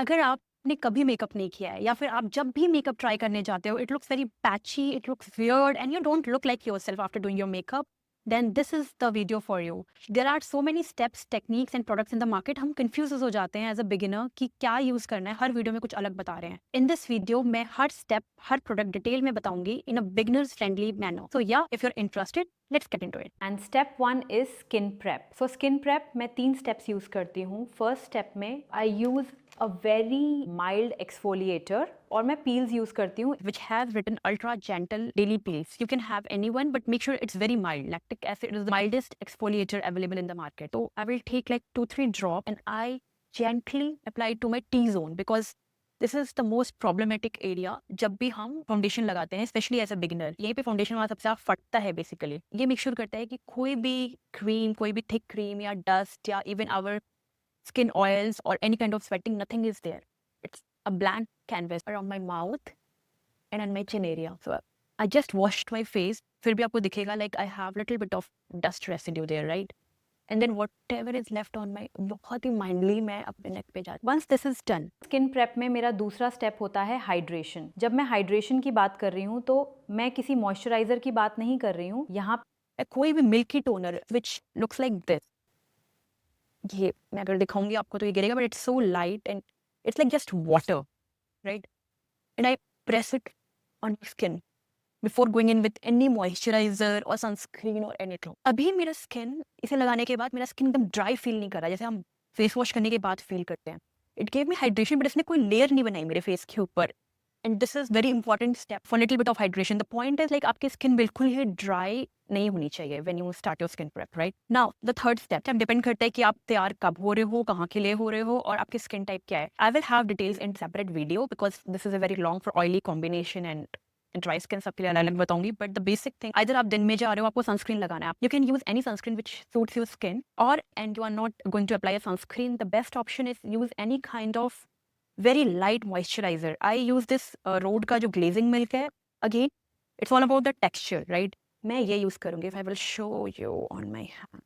अगर आपने कभी मेकअप नहीं किया है या फिर आप जब भी मेकअप ट्राई करने जाते हो, it looks very patchy, it looks weird and you don't look like yourself after doing your makeup, then this is the video for you. There are so many steps, techniques and products in the market. हम confuse हो जाते हैं as a beginner कि क्या use करना है। हर video में कुछ अलग बता रहे हैं। इन दिस वीडियो मैं हर स्टेप, हर प्रोडक्ट डिटेल में बताऊंगी in a beginners friendly manner. So yeah, if you are interested, let's get into it. And step 1 is skin prep. So skin prep मैं 3 स्टेप्स यूज करती हूँ। फर्स्ट स्टेप में I use a very mild exfoliator और मैं peels use करती हूँ Which has written ultra gentle daily peels. You can have anyone, but make sure it's very mild. Lactic acid is the mildest exfoliator available in the market. So I will take like 2-3 drops and I gently apply it to my T-zone because this is the most problematic area जब भी हम foundation लगाते हैं, specially as a beginner. यहीं पे foundation हमारा सबसे ज़्यादा फटता है बेसिकली। ये मेक श्योर करता है कि कोई भी क्रीम, कोई भी थिक क्रीम या डस्ट या even our skin oils or any kind of sweating, nothing is there. It's a blank canvas around my mouth and on my chin area. So I just washed my face. फिर भी आपको दिखेगा like I have little bit of dust residue there, right? And then whatever is left on my, बहुत ही mindly मैं अपने neck पे जाती हूँ. Once this is done, skin prep में मेरा दूसरा स्टेप होता है हाइड्रेशन। जब मैं हाइड्रेशन की बात कर रही हूँ तो मैं किसी मॉइस्चराइजर की बात नहीं कर रही हूँ। यहाँ कोई भी milky toner which looks like this, ये मैं अगर दिखाऊंगी आपको तो ये गिरेगा, but it's so light and it's like just water, right? And I press it on my skin before going in with any moisturizer or sunscreen or anything. अभी मेरा स्किन, इसे लगाने के बाद मेरा स्किन एकदम ड्राई फील नहीं कर रहा जैसे हम फेस वॉश करने के बाद फील करते हैं। It gave me hydration, but इसने कोई लेयर नहीं बनाई मेरे फेस के ऊपर। And this is very important step for little bit of hydration. The point is like आपकी स्किन बिल्कुल ही ड्राई नहीं होनी चाहिए when you start your skin prep, right? Now the third step depend करता है कि आप तैयार कब हो रहे हो, कहाँ के लिए हो रहे हो और आपकी स्किन टाइप क्या है। I will have details in separate video because this is a very long for oily combination and dry skin सबके लिए अलग बताऊंगी। बट द बेसिक थिंग, इधर आप दिन में जा रहे हो, आपको सनस्क्रीन लगाना है, you can use any sunscreen which suits your skin, और and you are not going to apply a sunscreen, the best option is use any kind of very light moisturizer. I use this Rhode का जो glazing milk है. Again, it's all about the texture, right? मैं ये use करूँगी. If I will show you on my hand,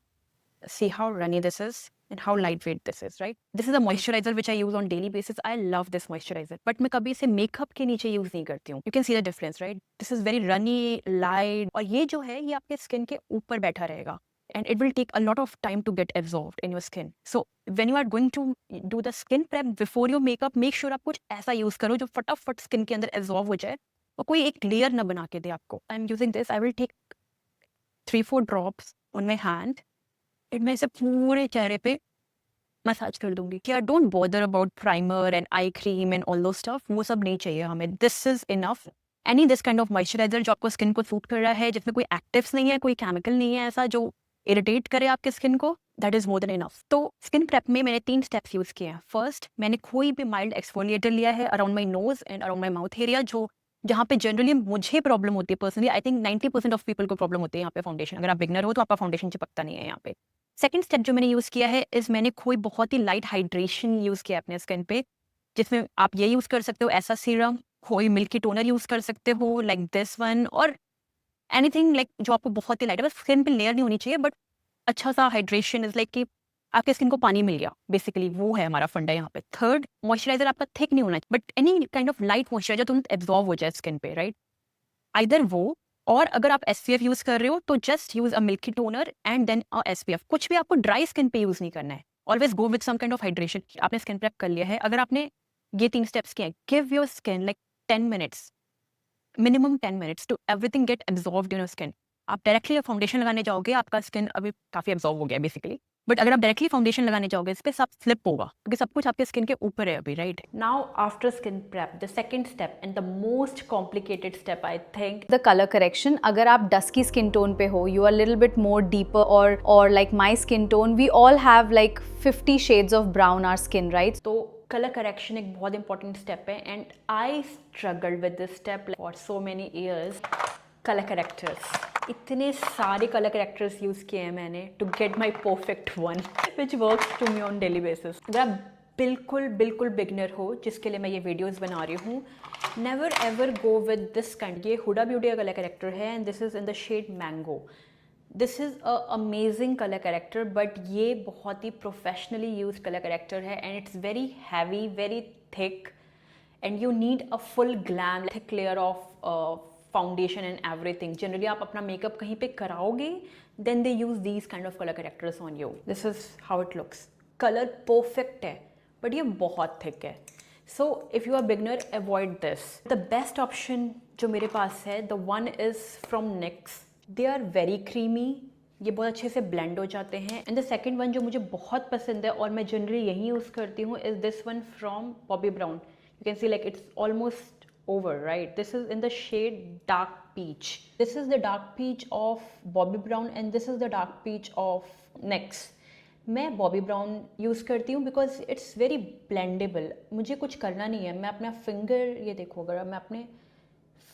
see how runny this is and how lightweight this is, right? This is a moisturizer which I use on daily basis. I love this moisturizer, but मैं कभी इसे makeup के नीचे use नहीं करती हूँ. You can see the difference, right? This is very runny, light, और ये जो है ये आपके skin के ऊपर बैठा रहेगा. And it will take a lot of time to get absorbed in your skin. So when you are going to do the skin prep before your makeup, make sure आप कुछ ऐसा यूज करो जो फटाफट स्किन के अंदर absorb हो जाए और कोई एक लेयर ना बना के दे आपको। I am using this, I will take 3-4 drops on my hand and मैं इसे पूरे चेहरे पे मसाज कर दूंगी कि don't bother about primer and eye cream and all those stuff, वो सब नहीं चाहिए हमें। This is enough. Any this kind of moisturizer जो आपको स्किन को सूट कर रहा है, जिसमें कोई एक्टिव्स नहीं है, कोई केमिकल नहीं है ऐसा जो इरिटेट करे आपके स्किन को, that is more than enough. तो स्किन प्रेप में मैंने 3 स्टेप्स यूज किए हैं। फर्स्ट, मैंने कोई भी माइल्ड एक्सफोलिएटर लिया है around my nose and around my mouth area, जो जहाँ पे जनरली मुझे प्रॉब्लम होती है personally. I think 90% of people को प्रॉब्लम होती है यहाँ पे फाउंडेशन। अगर आप बिगनर हो तो आपका फाउंडेशन चिपकता नहीं है यहाँ पे। सेकंड स्टेप जो मैंने यूज़ किया है इस मैंने कोई बहुत ही लाइट हाइड्रेशन यूज़ किया अपने स्किन पे, जिसमें आप ये यूज़ कर सकते हो ऐसा सीरम, कोई मिल्की टोनर यूज़ कर सकते हो लाइक दिस वन, और एनीथिंग लाइक जो आपको बहुत ही लाइट है, बस स्किन पे लेयर नहीं होनी चाहिए, बट अच्छा सा हाइड्रेशन इज लाइक कि आपके स्किन को पानी मिल गया, बेसिकली वो है हमारा फंडा यहाँ पे। थर्ड, मॉइस्चराइजर आपका थिक नहीं होना चाहिए, but any kind of light moisturiser तुरंत एब्जॉर्ब हो जाए स्किन पे, राइट? आइदर वो, और अगर आप SPF यूज कर रहे हो तो just use a milky toner and then a SPF। कुछ भी आपको ड्राई स्किन पे यूज नहीं करना है। Always go with some kind of hydration. आपने स्किन प्रेप कर लिया है, अगर आपने ये 3 स्टेप्स किए, give your skin like 10 minutes, minimum 10 minutes to everything get absorbed in your skin. आप डायरेक्टली फाउंडेशन लगाने जाओगे, आपका स्किन अभी काफी एब्जॉर्ब हो गया बेसिकली, बट अगर आप डायरेक्टली फाउंडेशन लगाने जाओगे इस पे सब स्लिप होगा क्योंकि सब कुछ आपके स्किन के ऊपर है अभी, right? now after skin prep, the second step and the most complicated step, I think, the color correction. अगर आप dusky skin tone पे हो, you are a little bit more deeper, or like my skin tone, we all have like 50 shades of brown our skin, right? तो color correction एक बहुत important step है, and I struggled with this step for so many years. color correctors, इतने सारे color correctors use किए हैं मैंने to get my perfect one which works to me on daily basis. अगर आप बिल्कुल बिल्कुल बिगनर हो, जिसके लिए मैं ये वीडियोस बना रही हूँ, never ever go with this kind. ये हुडा ब्यूटी का कलर करेक्टर है and this is in the shade mango. This is a amazing colour corrector, but ये बहुत ही प्रोफेशनली यूज कलर करेक्टर है and it's very heavy, very thick and you need a full glam thick layer of foundation and everything. Generally आप अपना makeup कहीं पे कराओगे, then they use these kind of color correctors on you. This is how it looks. Color perfect है, but ये बहुत thick है. So if you are beginner, avoid this. The best option जो मेरे पास है, the one is from NYX. They are very creamy. ये बहुत अच्छे से blend हो जाते हैं. And the second one जो मुझे बहुत पसंद है और मैं generally यही यूज़ करती हूँ is this one from Bobbi Brown. You can see like it's almost over, right? This is in the shade Dark Peach. This is the Dark Peach of Bobbi Brown and this is the Dark Peach of NYX. मैं Bobbi Brown use करती हूँ because it's very blendable. मुझे कुछ करना नहीं है, मैं अपना फिंगर, ये देखो अगर मैं अपने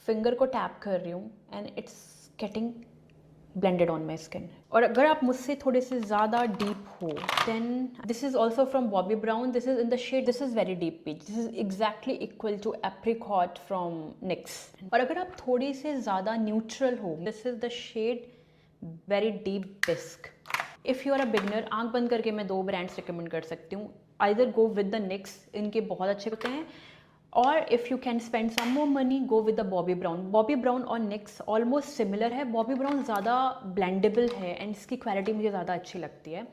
फिंगर को टैप कर रही हूँ and it's getting blended on my skin. और अगर आप मुझसे थोड़े से ज़्यादा deep हो, then this is also from Bobbi Brown. This is in the shade, this is very deep peach. This is exactly equal to apricot from NYX. और अगर आप थोड़े से ज़्यादा neutral हो, this is the shade very deep bisque. If you are a beginner, आँख बंद करके मैं 2 brands recommend कर सकती हूँ. Either go with the NYX, इनके बहुत अच्छे होते हैं, or if you can spend some more money, go with the Bobbi Brown. Bobbi Brown और NYX almost similar है. Bobbi Brown ज़्यादा blendable है and इसकी quality मुझे ज़्यादा अच्छी लगती है.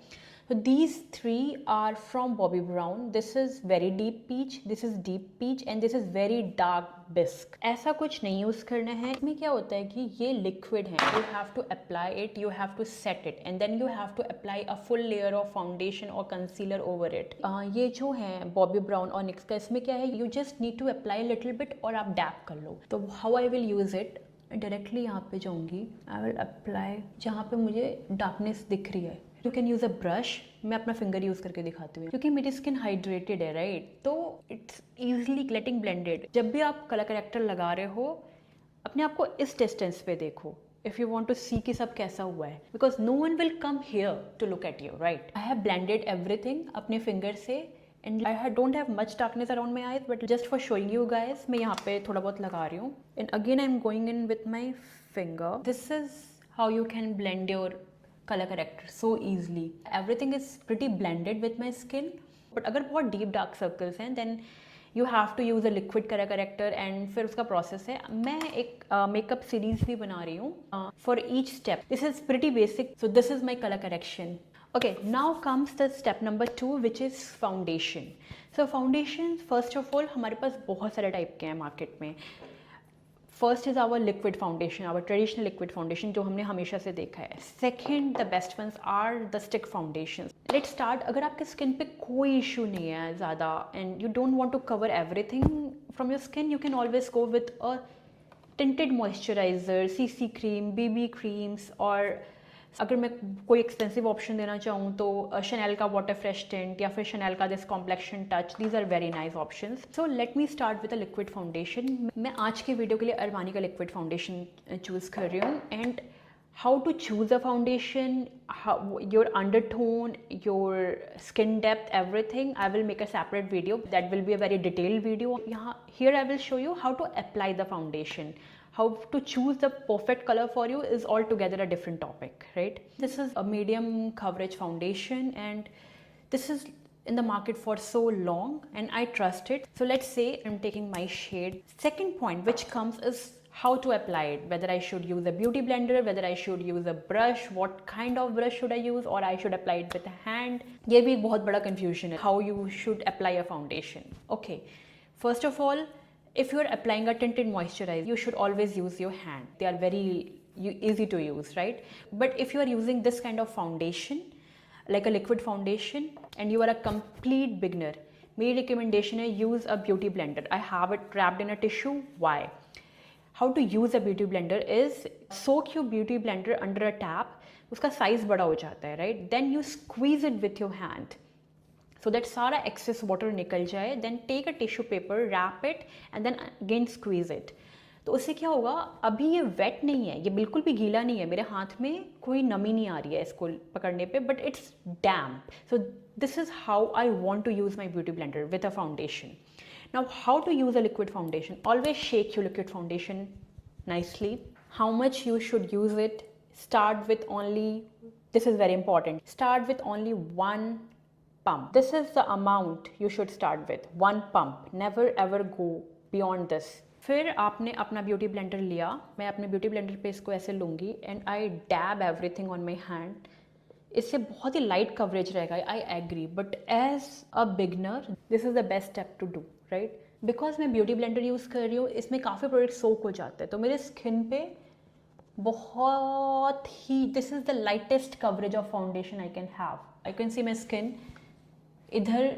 So these 3 are from Bobbi Brown. This is very deep peach, this is deep peach and this is very dark bisque. ऐसा कुछ नहीं यूज़ करना है. इसमें क्या होता है कि ये liquid है. You have to apply it, you have to set it and then you have to apply a full layer of foundation or concealer over it. ये जो है Bobbi Brown और NYX का, इसमें क्या है, you just need to apply a little bit और आप dab कर लो. तो how I will use it, directly यहाँ पे जाऊँगी. आई विल अप्लाई जहाँ पे मुझे डार्कनेस दिख रही है. You can use a brush. मैं अपना फिंगर यूज़ करके दिखाती हूँ क्योंकि मेरी स्किन हाइड्रेटेड है, राइट? तो इट्स ईजिली गेटिंग ब्लेंडेड. जब भी आप कलर करेक्टर लगा रहे हो, अपने आप को इस डिस्टेंस पे देखो if you want to see कि सब कैसा हुआ है, because no one will come here to look at you, right? I have blended everything अपने फिंगर से and I don't have much darkness around my eyes, but just for showing you guys, मैं यहाँ पे थोड़ा बहुत लगा रही हूँ. And again I'm going in with my finger. This is how you can blend your color corrector so easily. Everything is pretty blended with my skin. But अगर बहुत deep dark circles हैं, then you have to use a liquid color corrector and फिर उसका process है. मैं एक makeup series भी बना रही हूँ for each step. This is pretty basic. So this is my color correction. Okay, now comes the step number 2, which is foundation. So foundation, first of all, हमारे पास बहुत सारे टाइप के हैं मार्केट में. First is our liquid foundation, our traditional liquid foundation जो हमने हमेशा से देखा है. Second, the best ones are the stick foundations. Let's start. अगर आपके स्किन पे कोई इशू नहीं है ज़्यादा and you don't want to cover everything from your skin, you can always go with a tinted moisturizer, CC cream, BB creams, और अगर मैं कोई एक्सपेंसिव ऑप्शन देना चाहूँ तो शनैल का वाटर फ्रेश टिंट या फिर शनैल का this complexion touch. These are very nice options. So let me start with a liquid foundation. मैं आज के वीडियो के लिए अरमानी का लिक्विड फाउंडेशन चूज़ कर रही हूँ. And how to choose a foundation, your undertone, your skin depth, everything, I will make a separate video. That will be a very detailed video. यहाँ here I will show you how to apply the foundation. How to choose the perfect color for you is altogether a different topic, right? This is a medium coverage foundation and this is in the market for so long and I trust it. So let's say I'm taking my shade. Second point which comes is how to apply it, whether I should use a beauty blender, whether I should use a brush, what kind of brush should I use, or I should apply it with a hand. ये भी एक बहुत बड़ा confusion है, how you should apply a foundation. Okay, first of all, if you are applying a tinted moisturizer, you should always use your hand. They are very easy to use, right? But if you are using this kind of foundation, like a liquid foundation, and you are a complete beginner, my recommendation is use a beauty blender. I have it wrapped in a tissue. Why? How to use a beauty blender is soak your beauty blender under a tap. उसका size बड़ा हो जाता है, right? Then you squeeze it with your hand. So that सारा excess water निकल जाए. Then take a tissue paper, wrap it and then again squeeze it. तो उससे क्या होगा, अभी ये wet नहीं है, ये बिल्कुल भी गीला नहीं है, मेरे हाथ में कोई नमी नहीं आ रही है इसको पकड़ने पे, but it's damp. So this is how I want to use my beauty blender with a foundation. Now how to use a liquid foundation? Always shake your liquid foundation nicely. How much you should use it? Start with only, this is very important, start with only 1 pump. This is the amount you should start with. 1 pump. Never ever go beyond this. फिर आपने अपना beauty blender लिया. मैं अपने beauty blender पे इसको ऐसे लूँगी and I dab everything on my hand. इससे बहुत ही लाइट कवरेज रहेगा, I agree, but as a beginner this is the best step to do, right? Because मैं ब्यूटी ब्लेंडर यूज़ कर रही हूँ, इसमें काफ़ी प्रोडक्ट सोक हो जाते हैं, तो मेरे स्किन पे बहुत ही, this is the lightest coverage of foundation I can have. I can see my skin इधर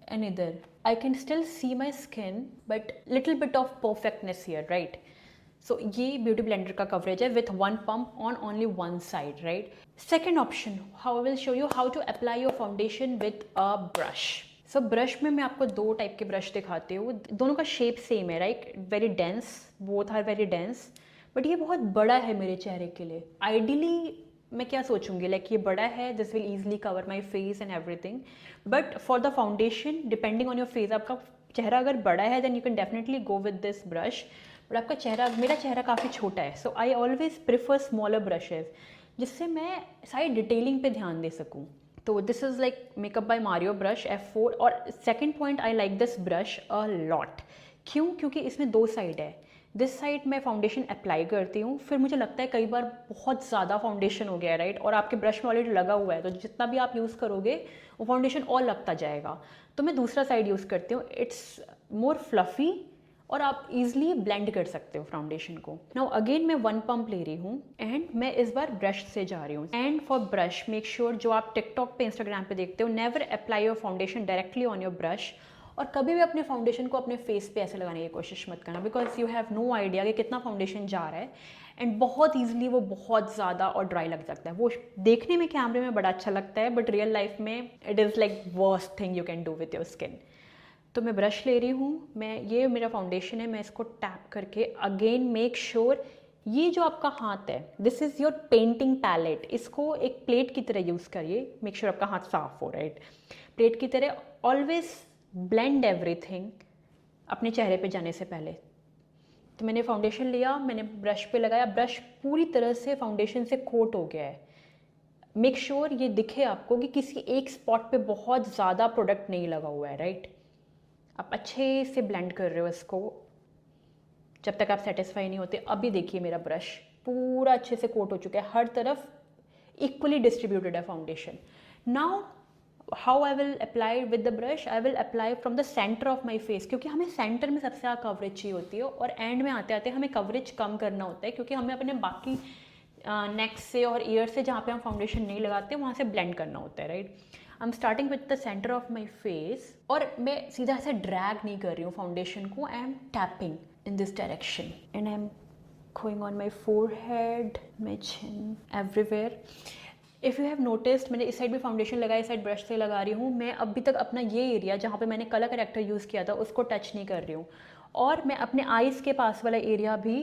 एंड इधर. I can still see my skin, but little bit of perfectness here, right? So ये beauty blender का coverage है with 1 pump on only one side, right? Second option, how I will show you how to apply your foundation with a brush. So brush में मैं आपको 2 type के brush दिखाती हूँ. दोनों का शेप सेम है, right? Very dense, both are very dense, but ये बहुत बड़ा है मेरे चेहरे के लिए. आइडियली मैं क्या सोचूंगी, लाइक ये बड़ा है, this will easily cover my face and everything, but for the foundation depending on your face, आपका चेहरा अगर बड़ा है then you can definitely go with this brush. But आपका चेहरा, मेरा चेहरा काफ़ी छोटा है, so I always prefer smaller brushes जिससे मैं सारी डिटेलिंग पे ध्यान दे सकूँ. तो this is like makeup by Mario brush F4. और second point, I like this brush a lot. क्यों? क्योंकि इसमें 2 साइड है. दिस साइड मैं फाउंडेशन अप्लाई करती हूँ, फिर मुझे लगता है कई बार बहुत ज़्यादा फाउंडेशन हो गया है, राइट? और आपके ब्रश में ऑलरेडी लगा हुआ है, तो जितना भी आप यूज़ करोगे वो फाउंडेशन और लगता जाएगा. तो मैं दूसरा साइड यूज़ करती हूँ. इट्स मोर फ्लफ़ी और आप इजीली ब्लेंड कर सकते हो फाउंडेशन को. नाउ अगेन मैं 1 पंप ले रही हूँ एंड मैं इस बार ब्रश से जा रही हूँ. And for brush make sure, जो आप टिकटॉक पे, इंस्टाग्राम पे देखते हो, never apply your foundation directly on your brush. और कभी भी अपने फाउंडेशन को अपने फेस पे ऐसे लगाने की कोशिश मत करना, because you have no idea कि कितना फाउंडेशन जा रहा है, एंड बहुत ईजिली वो बहुत ज़्यादा और ड्राई लग सकता है. वो देखने में कैमरे में बड़ा अच्छा लगता है, बट रियल लाइफ में it is like worst thing you can do with your skin. तो मैं ब्रश ले रही हूँ, ये मेरा फाउंडेशन है, मैं इसको टैप करके अगेन मेक श्योर, ये जो आपका हाथ है, this is your painting palette, इसको एक प्लेट की तरह यूज़ करिए. मेक श्योर आपका हाथ साफ हो, राइट? प्लेट की तरह ऑलवेज ब्लेंड एवरीथिंग अपने चेहरे पे जाने से पहले. तो मैंने फाउंडेशन लिया, मैंने ब्रश पे लगाया, ब्रश पूरी तरह से फाउंडेशन से कोट हो गया है. मेक श्योर ये दिखे आपको कि किसी एक स्पॉट पे बहुत ज़्यादा प्रोडक्ट नहीं लगा हुआ है, राइट? आप अच्छे से ब्लेंड कर रहे हो इसको जब तक आप सेटिस्फाई नहीं होते. अभी देखिए मेरा ब्रश पूरा अच्छे से कोट हो चुका है, हर तरफ इक्वली डिस्ट्रीब्यूटेड है foundation. Now how I will apply with the brush, I will apply from the center of my face, क्योंकि हमें सेंटर में सबसे ज़्यादा कवरेज चाहिए होती है, और एंड में आते आते हमें कवरेज कम करना होता है, क्योंकि हमें अपने बाकी नेक से और ईयर से जहाँ पे हम फाउंडेशन नहीं लगाते वहाँ से ब्लेंड करना होता है, right? I am starting with the centre of my face, और मैं सीधा ऐसे ड्रैग नहीं कर रही हूँ फाउंडेशन को. I am tapping in this direction and I am going on my forehead, my chin, everywhere. If you have noticed, मैंने इस साइड भी फाउंडेशन लगाया, इस साइड ब्रश से लगा रही हूँ. मैं अभी तक अपना ये एरिया जहाँ पे मैंने कलर करेक्टर यूज़ किया था उसको टच नहीं कर रही हूँ. और मैं अपने आईज़ के पास वाला एरिया भी,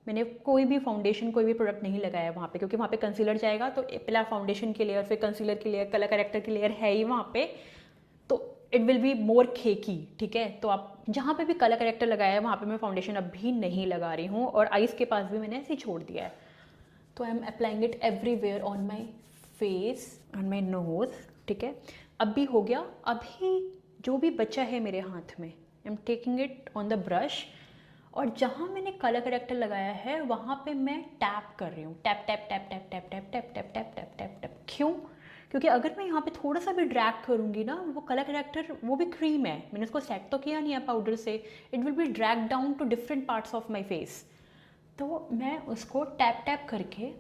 मैंने कोई भी फाउंडेशन, कोई भी प्रोडक्ट नहीं लगाया वहाँ पे, क्योंकि वहाँ पे कंसीलर जाएगा. तो पहला फाउंडेशन की लेयर, फिर कंसीलर की लेयर, कलर करेक्टर की लेयर है ही वहाँ पे, तो इट विल बी मोर खेकी, ठीक है? तो आप जहाँ पे भी कलर करेक्टर लगाया है वहाँ पे मैं फाउंडेशन अभी नहीं लगा रही हूँ, और आईज़ के पास भी मैंने ऐसे ही छोड़ दिया है. तो I am applying it everywhere on my face, on my nose, ठीक है? अभी हो गया. अभी जो भी बचा है मेरे हाथ में, आई am taking it on the brush, और जहाँ मैंने कलर करेक्टर लगाया है वहाँ पे मैं टैप कर रही हूँ. Tap tap tap tap tap tap tap tap tap tap tap tap. क्यों? क्योंकि अगर मैं यहाँ पे थोड़ा सा भी ड्रैग करूँगी ना, वो कलर करेक्टर, वो भी क्रीम है, मैंने उसको सेट तो किया नहीं है पाउडर से, it will be drag down to different parts of my face. तो मैं उसको टैप टैप करके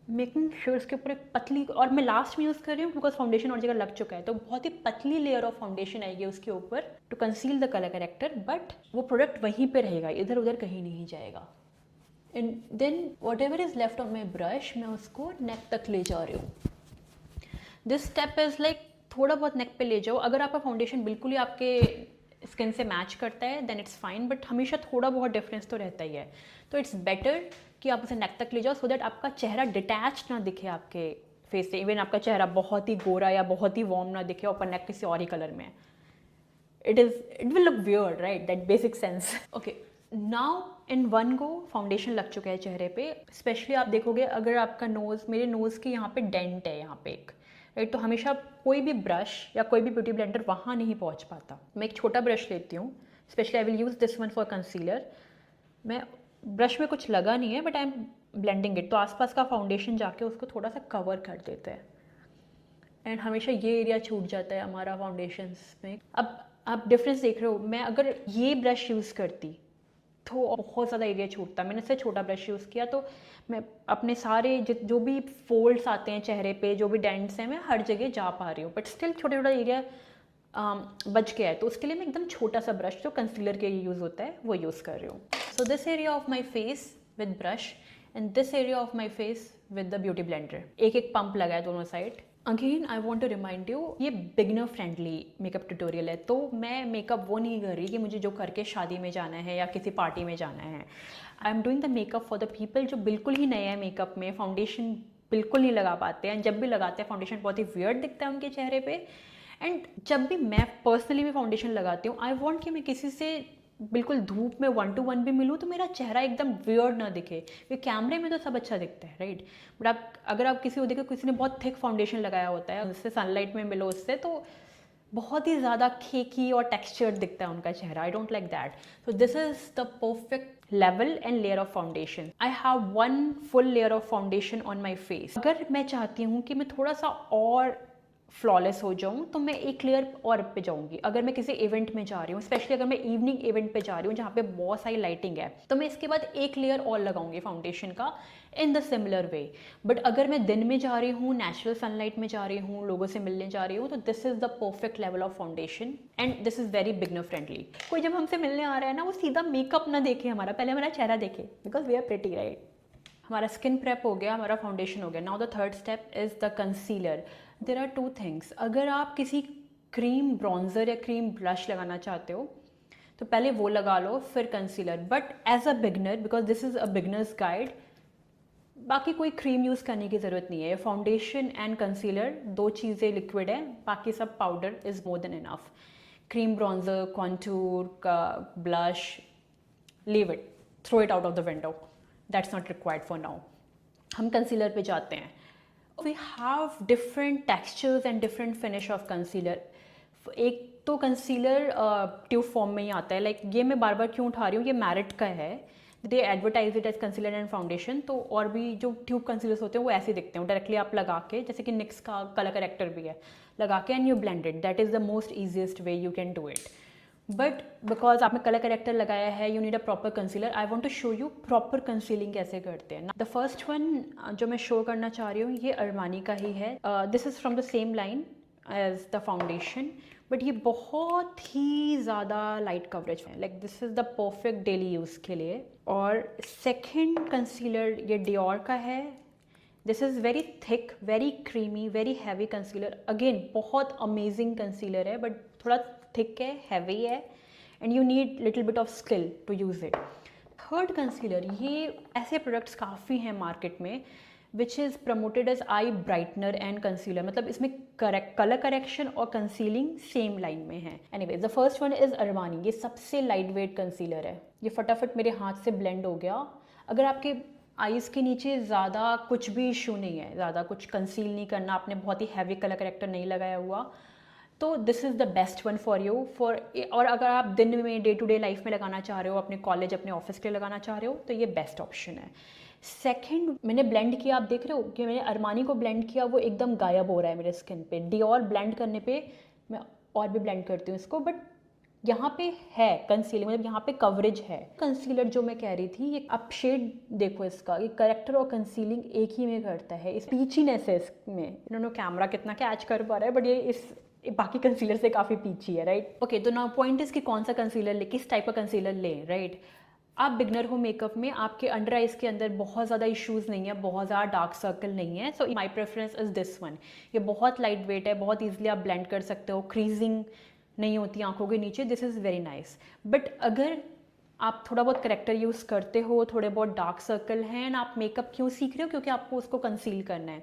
मेकिंग श्योर उसके ऊपर एक पतली, और मैं लास्ट में यूज़ कर रही हूँ बिकॉज फाउंडेशन और जगह लग चुका है, तो बहुत ही पतली लेयर ऑफ फाउंडेशन आएगी उसके ऊपर to conceal the colour corrector, but वो प्रोडक्ट वहीं पे रहेगा, इधर उधर कहीं नहीं जाएगा. And then whatever is left on my brush, मैं उसको नेक तक ले जा रही हूँ. दिस स्टेप इज़ लाइक थोड़ा बहुत नेक पे ले जाओ. अगर आपका फाउंडेशन बिल्कुल ही आपके स्किन से मैच करता है देन इट्स फाइन, बट हमेशा थोड़ा बहुत डिफरेंस तो रहता ही है. तो इट्स बेटर कि आप उसे नेक तक ले जाओ, सो दैट आपका चेहरा डिटैच ना दिखे आपके फेस से. इवन आपका चेहरा बहुत ही गोरा या बहुत ही वार्म ना दिखे, ऊपर नेक किसी और ही कलर में, it will look weird, right? That basic sense. Okay, now in one go foundation लग चुका है चेहरे पे. स्पेशली आप देखोगे अगर आपका नोज़, मेरे नोज़ के यहाँ पे डेंट है यहाँ पे एक, राइट। तो हमेशा कोई भी ब्रश या कोई भी ब्यूटी ब्लेंडर वहाँ नहीं पहुँच पाता। मैं एक छोटा ब्रश लेती हूँ, specially I will use this one for concealer. मैं ब्रश में कुछ लगा नहीं है but I M blending it, तो आसपास का फाउंडेशन जाके उसको थोड़ा सा कवर कर देते हैं एंड हमेशा ये एरिया छूट जाता है हमारा फाउंडेशंस में। अब आप डिफरेंस देख रहे हो, मैं अगर ये ब्रश यूज़ करती तो बहुत ज़्यादा एरिया छूटता। मैंने इससे छोटा ब्रश यूज़ किया तो मैं अपने सारे जो भी फोल्ड्स आते हैं चेहरे पे, जो भी डेंट्स हैं, मैं हर जगह जा पा रही हूँ, बट स्टिल छोटा छोटा एरिया बच गया है। तो उसके लिए मैं एकदम छोटा सा ब्रश जो कंसीलर के लिए यूज़ होता है वो यूज़ कर रही हूँ। So this area of my face with brush and this area of my face with the beauty blender. एक एक पंप लगा है दोनों side. Again I want to remind you, ये बिगनर फ्रेंडली मेकअप ट्यूटोरियल है, तो मैं मेकअप वो नहीं कर रही कि मुझे जो करके शादी में जाना है या किसी पार्टी में जाना है। आई am doing the makeup for the people जो बिल्कुल ही नए हैं मेकअप में, फाउंडेशन बिल्कुल नहीं लगा पाते हैं, जब भी लगाते हैं फाउंडेशन बहुत ही वियर्ड दिखता है उनके चेहरे पे। एंड जब भी मैं पर्सनली भी फाउंडेशन लगाती हूँ, आई वॉन्ट कि मैं किसी से बिल्कुल धूप में 1 to 1 भी मिलूँ तो मेरा चेहरा एकदम वियर्ड ना दिखे, क्योंकि कैमरे में तो सब अच्छा दिखता है, राइट। बट अगर आप किसी को देखो, किसी ने बहुत थिक फाउंडेशन लगाया होता है, उससे सनलाइट में मिलो उससे, तो बहुत ही ज़्यादा खेकी और टेक्सचर्ड दिखता है उनका चेहरा। I don't like that. So this is the perfect level and layer of foundation. I have 1 full layer of foundation on my face. अगर मैं चाहती हूँ कि मैं थोड़ा सा और फ्लॉलेस हो जाऊँ तो मैं एक लेयर और पे जाऊँगी। अगर मैं किसी इवेंट में जा रही हूँ, स्पेशली अगर मैं इवनिंग इवेंट पे जा रही हूँ जहाँ पे बहुत सारी लाइटिंग है, तो मैं इसके बाद एक लेयर और लगाऊंगी फाउंडेशन का in the similar way. But अगर मैं दिन में जा रही हूँ, नेचुरल सनलाइट में जा रही हूँ, लोगों से मिलने जा रही हूँ, तो this is the perfect level of foundation and this is very beginner friendly. कोई जब हमसे मिलने आ रहा है ना, वो सीधा मेकअप ना देखे हमारा, पहले हमारा चेहरा देखे, because we are pretty, right. हमारा स्किन प्रेप हो गया, हमारा फाउंडेशन हो गया। Now the third step is the concealer. There are 2 things. अगर आप किसी क्रीम ब्रॉन्जर या क्रीम ब्लश लगाना चाहते हो तो पहले वो लगा लो, फिर concealer. But as a beginner, because this is a beginner's guide, बाकी कोई क्रीम यूज़ करने की ज़रूरत नहीं है। फाउंडेशन एंड कंसीलर 2 चीज़ें लिक्विड है, बाकी सब powder is more than enough. Cream bronzer, contour का blush, leave it, throw it out of the window, that's not required for now. हम कंसीलर पे जाते हैं। We have different textures and different finish of concealer. एक तो concealer tube form में ही आता है, लाइक ये मैं बार बार क्यों उठा रही हूँ, ये मैरिट का है, they advertise it as concealer and foundation. तो और भी जो ट्यूब कंसीलर्स होते हैं वो ऐसे दिखते हैं, डायरेक्टली आप लगा के, जैसे कि निक्स का कलर करेक्टर भी है, लगा के and you blend it. That is the most easiest way you can do it. But because आपने कलर करेक्टर लगाया है, you need a proper concealer. I want to show you proper concealing कैसे करते हैं। द फर्स्ट वन जो मैं show करना चाह रही हूँ, ये अरमानी का ही है। This is from the same line as the foundation, but ये बहुत ही ज़्यादा लाइट कवरेज है, like this is the perfect daily use के लिए। और सेकेंड कंसीलर ये डियोर का है। This is very thick, very creamy, very heavy concealer. Again बहुत अमेजिंग कंसीलर है, बट थोड़ा थिक है, हैवी है, and you need little bit of skill to use it. Third concealer, ये ऐसे प्रोडक्ट्स काफ़ी हैं मार्केट में which is promoted as eye brightener and concealer, मतलब इसमें कलर करेक्शन और कंसीलिंग सेम लाइन में है। Anyways, the first one is Armani. ये सबसे लाइट वेट कंसीलर है, ये फटाफट मेरे हाथ से ब्लेंड हो गया। अगर आपके आईज़ के नीचे ज़्यादा कुछ भी इशू नहीं है, ज़्यादा कुछ कंसील नहीं करना, आपने बहुत ही हैवी कलर करेक्टर नहीं लगाया हुआ, तो this is the best one for you. और अगर आप दिन में डे टू डे लाइफ में लगाना चाह रहे हो, अपने कॉलेज, अपने ऑफिस के लिए लगाना चाह रहे हो, तो ये बेस्ट ऑप्शन है। सेकेंड, मैंने ब्लेंड किया, आप देख रहे हो कि मैंने अरमानी को ब्लेंड किया, वो एकदम गायब हो रहा है मेरे स्किन पे। डियोर ब्लेंड करने पे मैं और भी ब्लेंड करती हूँ इसको, बट यहाँ पे है कंसीलिंग, मतलब यहाँ पे कवरेज है। कंसीलर जो मैं कह रही थी, ये आप शेड देखो इसका, ये करेक्टर और कंसीलिंग एक ही में करता है। इस पीचीनेस है इसमें, इन्होंने कैमरा कितना कैच कर पा रहा है, बट ये इस बाकी कंसीलर से काफ़ी पीछी है, राइट। ओके, तो नाउ पॉइंट इज कि कौन सा कंसीलर ले, किस टाइप का कंसीलर लें, राइट। आप बिगनर हो मेकअप में, आपके अंडर आइज के अंदर बहुत ज़्यादा इश्यूज़ नहीं है, बहुत ज़्यादा डार्क सर्कल नहीं है, so my preference is this one. ये बहुत लाइट वेट है, बहुत ईजिली आप ब्लेंड कर सकते हो, क्रीजिंग नहीं होती आंखों के नीचे, this is very nice. But अगर आप थोड़ा बहुत करेक्टर यूज़ करते हो, थोड़े बहुत डार्क सर्कल हैं, एंड आप मेकअप क्यों सीख रहे हो, क्योंकि आपको उसको कंसील करना है,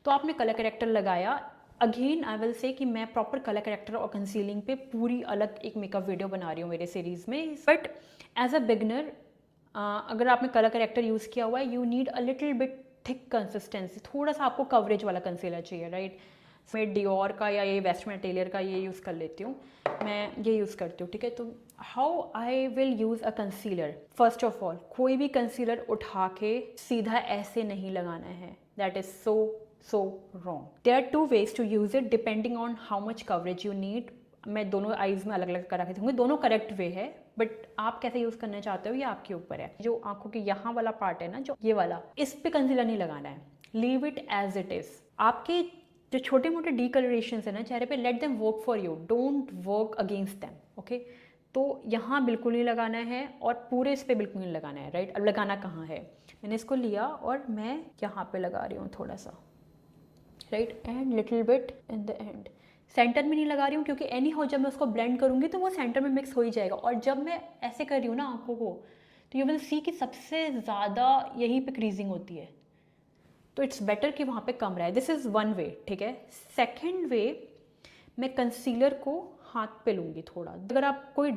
तो आपने कलर करेक्टर लगाया। अगेन आई विल से कि मैं प्रॉपर कलर करेक्टर और कंसीलिंग पे पूरी अलग एक मेकअप वीडियो बना रही हूँ मेरे सीरीज़ में। बट एज अ बिगनर, अगर आपने कलर करेक्टर यूज़ किया हुआ है, you need a little bit thick consistency, थोड़ा सा आपको कवरेज वाला कंसीलर चाहिए, राइट। मैं डियोर का या ये वेस्टर्न टेलर का ये यूज़ कर लेती हूँ, मैं ये यूज़ करती हूँ, ठीक है। तो how I will use a concealer, first of all कोई भी कंसीलर उठा के सीधा ऐसे नहीं लगाना है, that is so wrong. There are two ways to use it depending on how much coverage you need. मैं दोनों आईज में अलग अलग करा के दूँगी, दोनों करेक्ट वे है, बट आप कैसे यूज़ करना चाहते हो ये आपके ऊपर है। जो आंखों के यहाँ वाला पार्ट है ना, जो ये वाला, इस पे कंसीलर नहीं लगाना है, leave it as it is. आपके जो छोटे मोटे डीकलरेशन है ना चेहरे पे, let them work for you, don't work against them, okay. तो यहाँ बिल्कुल नहीं लगाना है और पूरे इस पर बिल्कुल नहीं लगाना है, राइट। अब लगाना कहाँ है, मैंने इसको लिया और मैं यहाँ पे लगा रही हूँ थोड़ा सा, right, and little bit in the end. Centre में नहीं लगा रही हूँ क्योंकि एनी हाउ जब मैं उसको ब्लेंड करूँगी तो वो सेंटर में मिक्स हो ही जाएगा। और जब मैं ऐसे कर रही हूँ ना आंखों को, तो यू विल सी कि सबसे ज़्यादा यहीं पे क्रीजिंग होती है, तो इट्स बेटर कि वहाँ पे कम रहे। दिस इज़ वन वे, ठीक है। सेकेंड वे, मैं कंसीलर को हाथ पे लूँगी थोड़ा। अगर आप कोई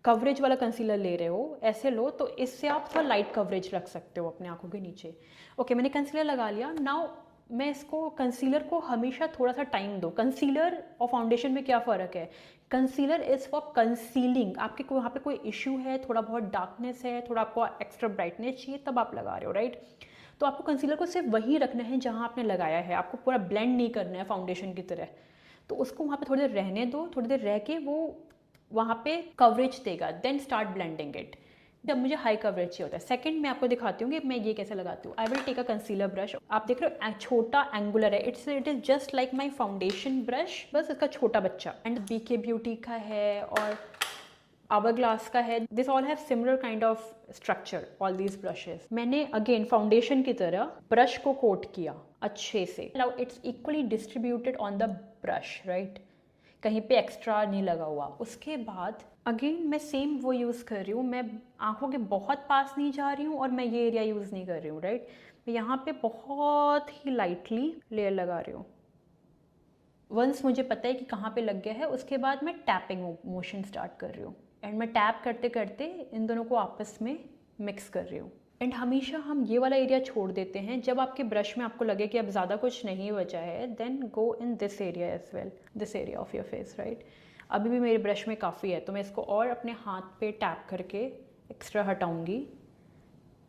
कवरेज वाला कंसीलर ले रहे हो, ऐसे लो, तो इससे आप थोड़ा लाइट कवरेज रख सकते हो अपने आंखों के नीचे। ओके, मैंने कंसीलर लगा लिया। नाउ मैं इसको, कंसीलर को हमेशा थोड़ा सा टाइम दो। कंसीलर और फाउंडेशन में क्या फ़र्क है, कंसीलर इज़ फॉर कंसीलिंग। आपके वहाँ पे कोई इश्यू है, थोड़ा बहुत डार्कनेस है, थोड़ा आपको एक्स्ट्रा ब्राइटनेस चाहिए, तब आप लगा रहे हो, राइट। तो आपको कंसीलर को सिर्फ वहीं रखना है जहाँ आपने लगाया है, आपको पूरा ब्लेंड नहीं करना है फाउंडेशन की तरह। तो उसको वहाँ पे थोड़ी देर रहने दो, थोड़ी देर रह के वो वहाँ पे कवरेज देगा, देन स्टार्ट ब्लेंडिंग इट जब मुझे हाई कवरेज चाहिए होता है। सेकंड मैं आपको दिखाती हूँ कि मैं ये कैसे लगाती हूँ। I will take a concealer brush. आप देख रहे हो छोटा एंगुलर है, it is just like my foundation brush, बस इसका छोटा बच्चा। एंड बीके ब्यूटी का है और Hourglass का है, this all have similar kind of structure, all these brushes. मैंने अगेन फाउंडेशन की तरह ब्रश को कोट किया अच्छे से। Now it's equally distributed on the brush, right, कहीं पे एक्स्ट्रा नहीं लगा हुआ। उसके बाद अगेन मैं सेम वो यूज़ कर रही हूँ, मैं आंखों के बहुत पास नहीं जा रही हूँ और मैं ये एरिया यूज़ नहीं कर रही हूँ, राइट। मैं यहाँ पे बहुत ही लाइटली लेयर लगा रही हूँ। वंस मुझे पता है कि कहाँ पे लग गया है, उसके बाद मैं टैपिंग मोशन स्टार्ट कर रही हूँ एंड मैं टैप करते करते इन दोनों को आपस में मिक्स कर रही हूँ। एंड हमेशा हम ये वाला एरिया छोड़ देते हैं, जब आपके ब्रश में आपको लगे कि अब ज़्यादा कुछ नहीं बचा है, then go in this area as well, this area of your face, right. अभी भी मेरे ब्रश में काफ़ी है, तो मैं इसको और अपने हाथ पे टैप करके एक्स्ट्रा हटाऊँगी।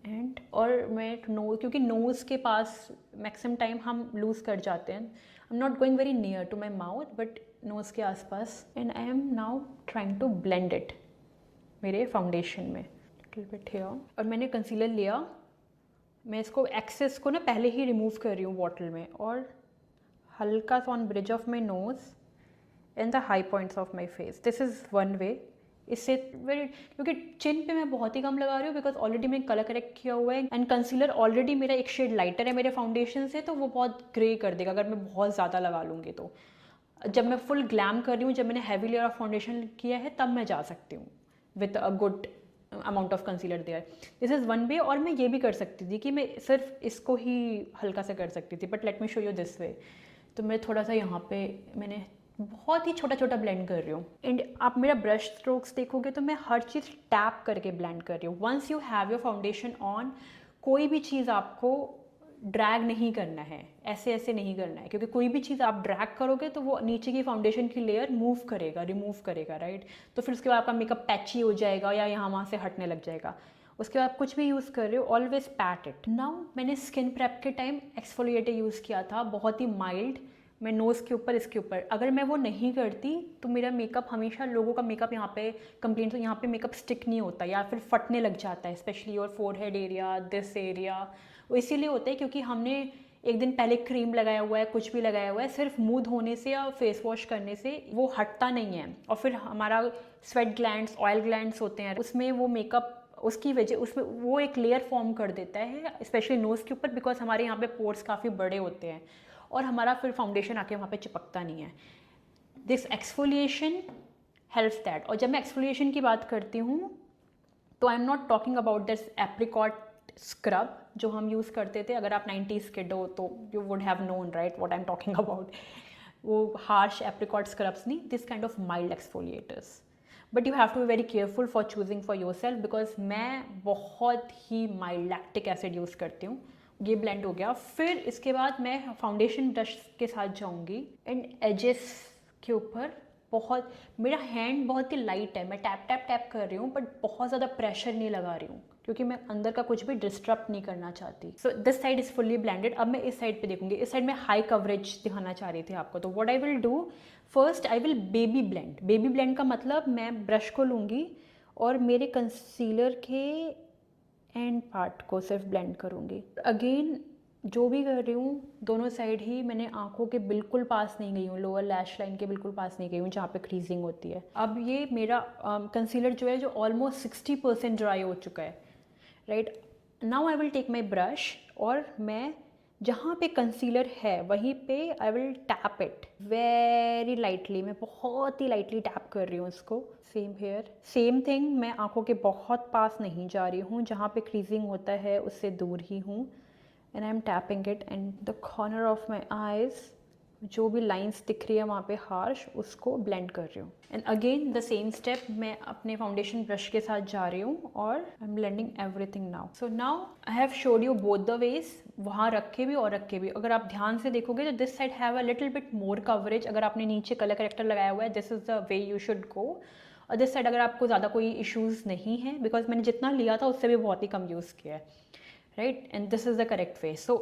एंड और मैं क्योंकि नोज़ के पास मैक्सिमम टाइम हम लूज़ कर जाते हैं, I am not going very near to my mouth but nose के आसपास। And I am now trying to blend it मेरे फाउंडेशन में, लिटिल बिट हियर। और मैंने कंसीलर लिया, मैं इसको एक्सेस को ना पहले ही रिमूव कर रही हूँ बॉटल में, और हल्का सा on bridge of my nose and the high points of my face. This is one way. इससे वेरी, क्योंकि चिन पे मैं बहुत ही कम लगा रही हूँ बिकॉज ऑलरेडी मैंने कलर करेक्ट किया हुआ है एंड कंसीलर ऑलरेडी मेरा एक शेड लाइटर है मेरे फाउंडेशन से, तो वो बहुत ग्रे कर देगा अगर मैं बहुत ज़्यादा लगा लूँगी। तो जब मैं फुल ग्लैम कर रही हूँ, जब मैंने हैवी लेयर ऑफ फाउंडेशन किया है, तब मैं जा सकती हूँ with a good amount of concealer there. This is one way. और मैं ये भी कर सकती थी कि मैं सिर्फ इसको ही हल्का सा कर सकती थी, but let me show you this way. तो मैं थोड़ा सा यहाँ पे मैंने बहुत ही छोटा छोटा ब्लेंड कर रही हूँ। एंड आप मेरा ब्रश स्ट्रोक्स देखोगे तो मैं हर चीज़ टैप करके ब्लेंड कर रही हूँ। Once you have your foundation on, कोई भी चीज़ आपको ड्रैग नहीं करना है, ऐसे ऐसे नहीं करना है, क्योंकि कोई भी चीज़ आप ड्रैग करोगे तो वो नीचे की फाउंडेशन की लेयर मूव करेगा, रिमूव करेगा, राइट। तो फिर उसके बाद आपका मेकअप पैची हो जाएगा या यहाँ वहाँ से हटने लग जाएगा। उसके बाद कुछ भी यूज़ कर रहे हो, ऑलवेज पैट इट। नाउ मैंने स्किन प्रेप के टाइम एक्सफोलिएटर यूज़ किया था, बहुत ही माइल्ड, मैं नोज़ के ऊपर, इसके ऊपर। अगर मैं वो नहीं करती तो मेरा मेकअप, हमेशा लोगों का मेकअप यहाँ पे कंप्लेंट, तो यहाँ पे मेकअप स्टिक नहीं होता या फिर फटने लग जाता है, specially your forehead area, this area. वो इसीलिए होता है क्योंकि हमने एक दिन पहले क्रीम लगाया हुआ है, कुछ भी लगाया हुआ है, सिर्फ मुंह धोने से या फेस वॉश करने से वो हटता नहीं है। और फिर हमारा स्वेट ग्लैंड्स, ऑयल ग्लैंड्स होते हैं, उसमें वो मेकअप, उसकी वजह, उसमें वो एक लेयर फॉर्म कर देता है, स्पेशली नोज़ के ऊपर, बिकॉज हमारे यहाँ पे पोर्स काफ़ी बड़े होते हैं और हमारा फिर फाउंडेशन आके वहाँ पे चिपकता नहीं है। This exfoliation helps that. और जब मैं एक्सफोलिएशन की बात करती हूँ तो आई am not talking about this apricot scrub जो हम यूज़ करते थे। अगर आप 90s किड हो तो you would have known, right, what I am talking about. वो हार्श एप्रिकॉट स्क्रब्स नहीं, this kind of mild exfoliators. But you have to be very careful for choosing for yourself, because मैं बहुत ही mild lactic acid use करती हूँ, ये blend हो गया। फिर इसके बाद मैं फाउंडेशन ब्रश के साथ जाऊंगी एंड एजेस के ऊपर बहुत, मेरा हैंड बहुत ही लाइट है, मैं टैप टैप टैप कर रही हूँ बट बहुत ज़्यादा प्रेशर नहीं लगा रही हूँ क्योंकि मैं अंदर का कुछ भी डिस्टर्ब नहीं करना चाहती। So this side is fully blended. अब मैं इस साइड पे देखूंगी, इस साइड में हाई कवरेज दिखाना चाह रही थी आपको। तो what I will do, first I will baby blend. Baby blend का मतलब मैं ब्रश को लूँगी और मेरे कंसीलर के एंड पार्ट को सिर्फ ब्लेंड करूँगी। अगेन जो भी कर रही हूँ दोनों साइड ही, मैंने आंखों के बिल्कुल पास नहीं गई हूँ, लोअर लैश लाइन के बिल्कुल पास नहीं गई हूँ जहाँ पे क्रीजिंग होती है। अब ये मेरा कंसीलर जो है जो ऑलमोस्ट 60% ड्राई हो चुका है, right. Now I will take my brush और मैं जहाँ पे कंसीलर है वहीं पे I will tap it very lightly. मैं बहुत ही लाइटली टैप कर रही हूँ इसको। सेम हेयर, सेम थिंग, मैं आंखों के बहुत पास नहीं जा रही हूँ, जहाँ पे क्रीजिंग होता है उससे दूर ही हूँ। And I M tapping it and the corner of my eyes, जो भी लाइंस दिख रही है वहाँ पे हार्श, उसको ब्लेंड कर रही हूँ। And again the same step, मैं अपने फाउंडेशन ब्रश के साथ जा रही हूँ और I am blending everything now. So now I have showed you both the ways, वहाँ रख के भी और रख के भी। अगर आप ध्यान से देखोगे तो this side have a little bit more coverage. अगर आपने नीचे कलर करेक्टर लगाया हुआ है, this is the way you should go. और दिस साइड अगर आपको ज़्यादा कोई इशूज़ नहीं है, बिकॉज मैंने जितना लिया था उससे भी बहुत ही कम यूज़ किया है, right. And this is the correct way. So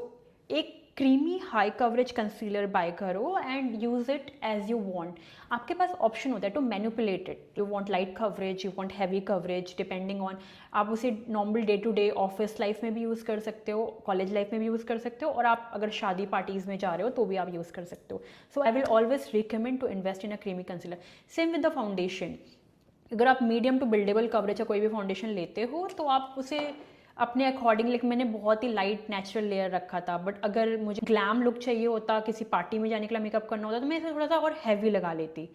एक creamy high coverage concealer buy करो and use it as you want. आपके पास ऑप्शन होता है to manipulate it. You want light coverage, you want heavy coverage, depending on, आप उसे normal day to day office life में भी use कर सकते हो, कॉलेज लाइफ में भी यूज़ कर सकते हो, और आप अगर शादी पार्टीज़ में जा रहे हो तो भी आप यूज़ कर सकते हो। So I will always recommend to invest in a creamy concealer. Same with the foundation, अगर आप मीडियम टू बिल्डेबल कवरेज का कोई भी फाउंडेशन लेते हो तो आप उसे अपने अकॉर्डिंग, लाइक मैंने बहुत ही लाइट नेचुरल लेयर रखा था, बट अगर मुझे ग्लैम लुक चाहिए होता, किसी पार्टी में जाने के लिए मेकअप करना होता, तो मैं इसे थोड़ा सा और हैवी लगा लेती।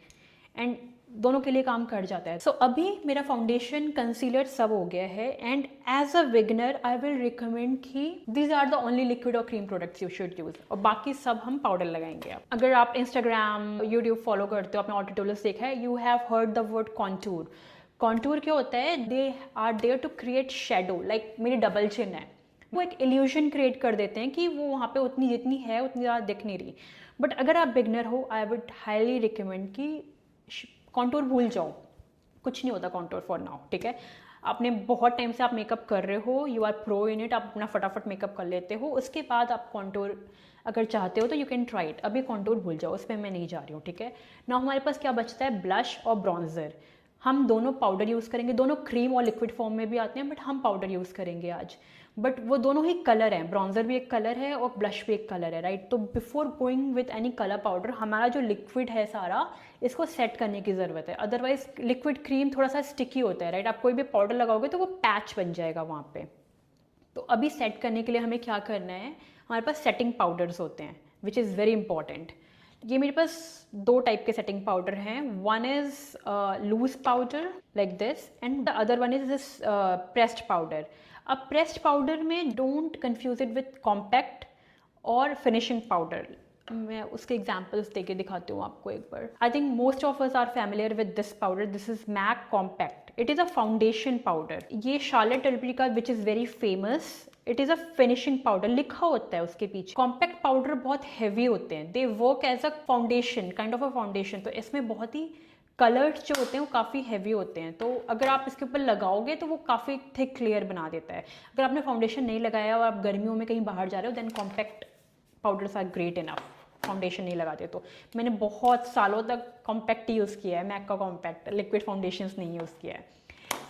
एंड दोनों के लिए काम कर जाता है। सो अभी मेरा फाउंडेशन कंसीलर सब हो गया है and as a beginner I will recommend कि these are the only liquid और cream products you should use, और बाकी सब हम पाउडर लगाएंगे। आप अगर आप इंस्टाग्राम यूट्यूब फॉलो करते हो, आपने ऑर ट्यूटोरियल्स देखा है, you have heard the word contour. Contour क्या होता है, they are there to create shadow. Like मेरी डबल चिन है, वो एक इल्यूजन क्रिएट कर देते हैं कि वो वहाँ पे उतनी जितनी है उतनी ज़्यादा दिख नहीं रही। बट अगर आप बिगनर हो, आई वुड हाईली रिकमेंड कि कॉन्टूर भूल जाओ, कुछ नहीं होता कॉन्टूर फॉर नाउ, ठीक है। आपने बहुत टाइम से आप मेकअप कर रहे हो, you are pro in it, आप अपना फटाफट मेकअप कर लेते हो, उसके बाद आप कॉन्टूर अगर चाहते हो तो यू कैन ट्राई इट। अभी कॉन्टूर भूल जाओ, उस पर मैं नहीं जा रही हूँ, ठीक है ना। हमारे पास क्या बचता है, ब्लश और ब्रॉन्जर। हम दोनों पाउडर यूज़ करेंगे, दोनों क्रीम और लिक्विड फॉर्म में भी आते हैं, बट हम पाउडर यूज़ करेंगे आज। बट वो दोनों ही कलर हैं, ब्रॉन्जर भी एक कलर है और ब्लश भी एक कलर है, राइट। तो before going with any colour powder, हमारा जो लिक्विड है सारा, इसको सेट करने की ज़रूरत है। अदरवाइज लिक्विड क्रीम थोड़ा सा स्टिकी होता है, राइट। आप कोई भी पाउडर लगाओगे तो वो पैच बन जाएगा वहाँ पे। तो अभी सेट करने के लिए हमें क्या करना है, हमारे पास सेटिंग पाउडर्स होते हैं विच इज़ वेरी इंपॉर्टेंट। ये मेरे पास दो टाइप के सेटिंग पाउडर हैं। One is loose powder like this and the other one is this pressed powder. अब प्रेस्ड पाउडर में don't confuse it with compact और फिनिशिंग पाउडर। मैं उसके एग्जाम्पल्स देके दिखाती हूँ आपको एक बार। I think most of us are familiar with this powder. This is MAC compact. It is a foundation powder. ये शार्लेट टिल्बरी का which is very famous. It is a finishing powder, लिखा होता है उसके पीछे। कॉम्पैक्ट पाउडर बहुत heavy होते हैं, they work as a foundation, kind of a foundation. तो इसमें बहुत ही कलर्स जो होते हैं वो काफ़ी हैवी होते हैं, तो अगर आप इसके ऊपर लगाओगे तो वो काफ़ी थिक क्लियर बना देता है। अगर आपने फाउंडेशन नहीं लगाया और आप गर्मियों में कहीं बाहर जा रहे हो, then compact powders are great enough. Foundation नहीं लगाते तो। मैंने बहुत सालों तक कॉम्पैक्ट यूज़ किया है, मैक का कॉम्पैक्ट, लिक्विड फाउंडेशंस नहीं यूज़ किया है।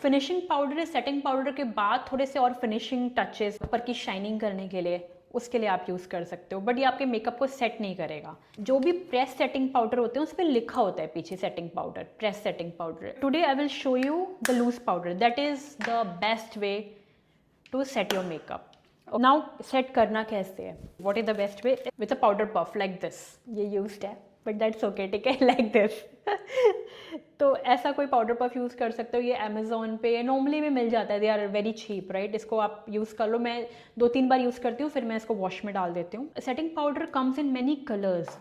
फिनिशिंग पाउडर, सेटिंग पाउडर के बाद थोड़े से और फिनिशिंग टचेस ऊपर की शाइनिंग करने के लिए, उसके लिए आप यूज़ कर सकते हो, बट ये आपके मेकअप को सेट नहीं करेगा। जो भी प्रेस सेटिंग पाउडर होते हैं उस पर लिखा होता है पीछे setting powder, press setting powder. Today I will show you the loose powder, that is the best way to set your makeup. Now set करना कैसे है, what is the best way, with a powder puff like this. ये used है but that's okay, ठीक है, like this. तो ऐसा कोई पाउडर पफ यूज़ कर सकते हो। ये अमेजोन पे नॉर्मली भी मिल जाता है, they are very cheap, right. इसको आप यूज़ कर लो। मैं 2-3 बार यूज़ करती हूँ, फिर मैं इसको वॉश में डाल देती हूँ। Setting powder comes in many colours.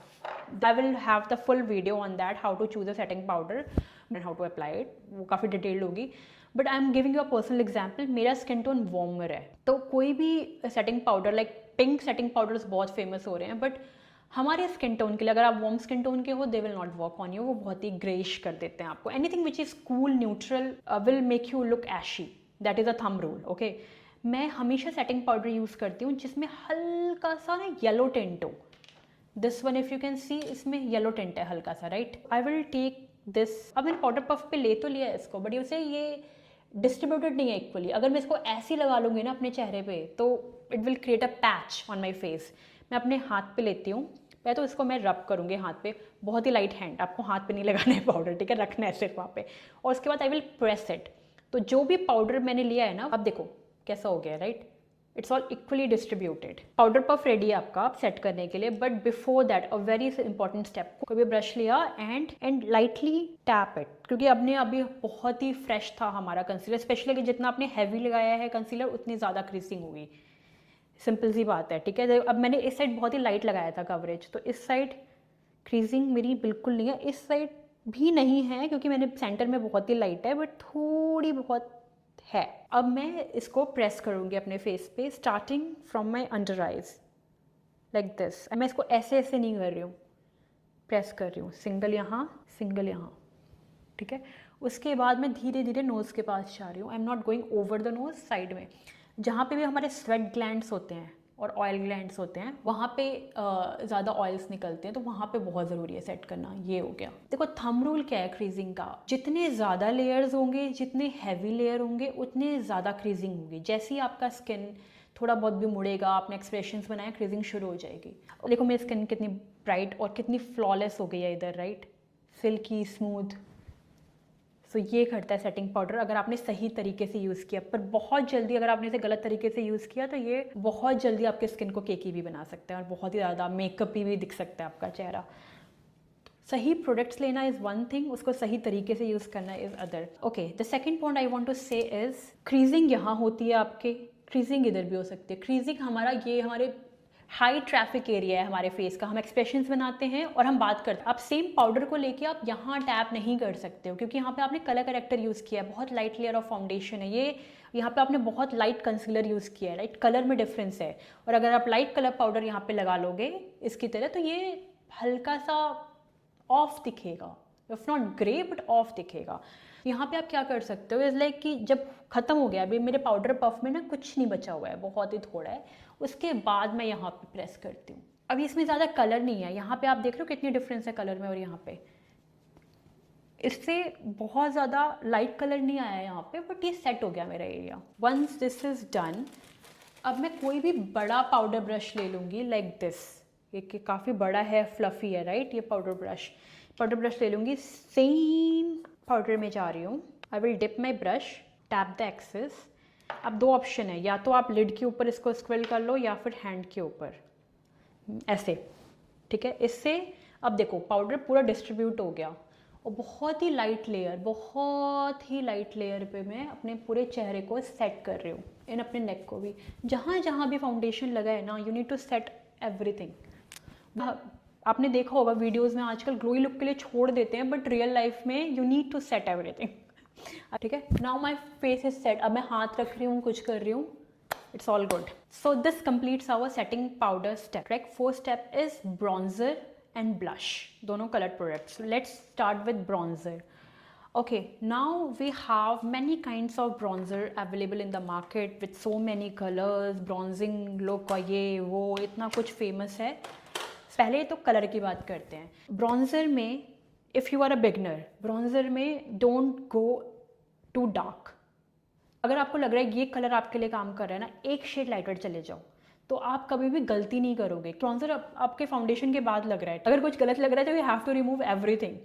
I will have the full video on that, how to choose a setting powder and how to apply it. वो काफ़ी डिटेल्ड होगी, but I am giving you a personal example. मेरा skin tone warmer है, तो कोई भी setting powder like pink setting powders बहुत famous हो रहे हैं, बट हमारे स्किन टोन के लिए, अगर आप वार्म स्किन टोन के हो, they will not work on you, वो बहुत ही ग्रेइश कर देते हैं आपको. Anything which is cool neutral will make you look ashy. That is a thumb rule. Okay, मैं हमेशा सेटिंग पाउडर यूज़ करती हूँ जिसमें हल्का सा ना येलो टिंट हो. This one if you can see, इसमें येलो टिंट है हल्का सा, right. I will take this. अब मैंने पाउडर पफ पे ले तो लिया है इसको, बट उसे ये डिस्ट्रीब्यूटेड नहीं है इक्वली. अगर मैं इसको ऐसे लगा लूँगी ना अपने चेहरे पे, तो it will create a patch on my face. मैं अपने हाथ पे लेती हूँ, पहले तो इसको मैं रब करूँगी हाथ पे, बहुत ही लाइट हैंड, आपको हाथ पे नहीं लगाना है पाउडर, ठीक है, रखना है सिर्फ वहाँ पे. और उसके बाद आई विल प्रेस इट. तो जो भी पाउडर मैंने लिया है ना, अब देखो कैसा हो गया, right. It's all equally distributed. Powder puff ready है आपका आप सेट करने के लिए, but before that a very important step. कोई भी ब्रश लिया एंड लाइटली टैप इट, क्योंकि अभी बहुत ही फ्रेश था हमारा कंसीलर. स्पेशली कि जितना आपने हैवी लगाया है कंसीलर, उतनी ज़्यादा क्रीजिंग होगी. सिंपल सी बात है, ठीक है. अब मैंने इस साइड बहुत ही लाइट लगाया था कवरेज, तो इस साइड क्रीजिंग मेरी बिल्कुल नहीं है, इस साइड भी नहीं है क्योंकि मैंने सेंटर में बहुत ही लाइट है, बट थोड़ी बहुत है. अब मैं इसको प्रेस करूँगी अपने फेस पे, starting from my under eyes like this. मैं इसको ऐसे ऐसे नहीं कर रही हूँ, प्रेस कर रही हूँ, सिंगल यहाँ सिंगल यहाँ, ठीक है. उसके बाद मैं धीरे धीरे नोज़ के पास जा रही हूँ. I am not going over the nose, side में जहाँ पे भी हमारे स्वेट ग्लैंड्स होते हैं और ऑयल ग्लैंड्स होते हैं, वहाँ पे ज़्यादा ऑयल्स निकलते हैं, तो वहाँ पे बहुत ज़रूरी है सेट करना. ये हो गया. देखो थंब रूल क्या है क्रीजिंग का, जितने ज़्यादा लेयर्स होंगे, जितने हैवी लेयर होंगे, उतने ज़्यादा क्रीजिंग होगी. जैसे ही आपका स्किन थोड़ा बहुत भी मुड़ेगा, आपने एक्सप्रेशंस बनाया, क्रीजिंग शुरू हो जाएगी. देखो मेरी स्किन कितनी ब्राइट और कितनी फ्लॉलेस हो गई है इधर, राइट, सिल्की स्मूथ. सो ये करता है सेटिंग पाउडर अगर आपने सही तरीके से यूज़ किया. पर बहुत जल्दी अगर आपने इसे गलत तरीके से यूज़ किया, तो ये बहुत जल्दी आपके स्किन को केकी भी बना सकते हैं और बहुत ही ज़्यादा मेकअप भी दिख सकता है आपका चेहरा. सही प्रोडक्ट्स लेना इज़ वन थिंग, उसको सही तरीके से यूज़ करना is other. Okay, the second point I want to say is creasing यहाँ होती है आपके, क्रीजिंग इधर भी हो सकती है. क्रीजिंग हमारे हाई ट्रैफिक एरिया है हमारे फेस का. हम एक्सप्रेशंस बनाते हैं और हम बात करते हैं. आप सेम पाउडर को लेके आप यहाँ टैप नहीं कर सकते हो, क्योंकि यहाँ पे आपने कलर करेक्टर यूज़ किया है, बहुत लाइट लेयर ऑफ फाउंडेशन है ये. यहाँ पे आपने बहुत लाइट कंसीलर यूज़ किया है, राइट. कलर में डिफरेंस है, और अगर आप लाइट कलर पाउडर यहाँ पे लगा लोगे इसकी तरह, तो ये हल्का सा ऑफ दिखेगा. If not grey but of दिखेगा. यहाँ पे आप क्या कर सकते हो, इज़ लाइक कि जब खत्म हो गया, अभी मेरे पाउडर पफ में ना कुछ नहीं बचा हुआ है, बहुत ही थोड़ा है, उसके बाद मैं यहाँ पे प्रेस करती हूँ. अभी इसमें ज़्यादा कलर नहीं है. यहाँ पे आप देख रहे हो कितनी डिफरेंस है कलर में, और यहाँ पे इससे बहुत ज़्यादा लाइट कलर नहीं आया यहाँ पे, बट ये सेट हो गया मेरा area. Once this is done, अब मैं कोई भी बड़ा पाउडर ब्रश ले लूँगी लाइक दिस. ये काफ़ी बड़ा है, फ्लफ़ी है, राइट. ये पाउडर ब्रश ले लूँगी, सेम पाउडर में जा रही हूँ. I will dip my brush, tap the excess. अब दो ऑप्शन है, या तो आप लिड के ऊपर इसको स्क्विल कर लो, या फिर हैंड के ऊपर ऐसे, ठीक है. इससे अब देखो पाउडर पूरा डिस्ट्रीब्यूट हो गया, और बहुत ही लाइट लेयर पे मैं अपने पूरे चेहरे को सेट कर रही हूँ, इन अपने नेक को भी. जहाँ जहाँ भी फाउंडेशन लगा है ना, you need to set everything. आपने देखा होगा वीडियोस में आजकल ग्लोई लुक के लिए छोड़ देते हैं, बट रियल लाइफ में you need to set everything, ठीक है. Now my face is set. अब मैं हाथ रख रही हूँ, कुछ कर रही हूँ, it's all good. So this completes our setting powder step. Right, fourth step is bronzer and blush, दोनों colour products. Let's start with bronzer. Okay, now we have many kinds of bronzer available in the market with so many colors, bronzing look, और ये वो इतना कुछ famous है. पहले तो colour की बात करते हैं. ब्रॉन्जर में if you are a beginner, bronzer में डोंट गो टू डार्क. अगर आपको लग रहा है ये कलर आपके लिए काम कर रहा है ना, एक शेड लाइटर चले जाओ, तो आप कभी भी गलती नहीं करोगे. ब्रॉन्जर आपके फाउंडेशन के बाद लग रहा है, अगर कुछ गलत लग रहा है तो you have to remove everything.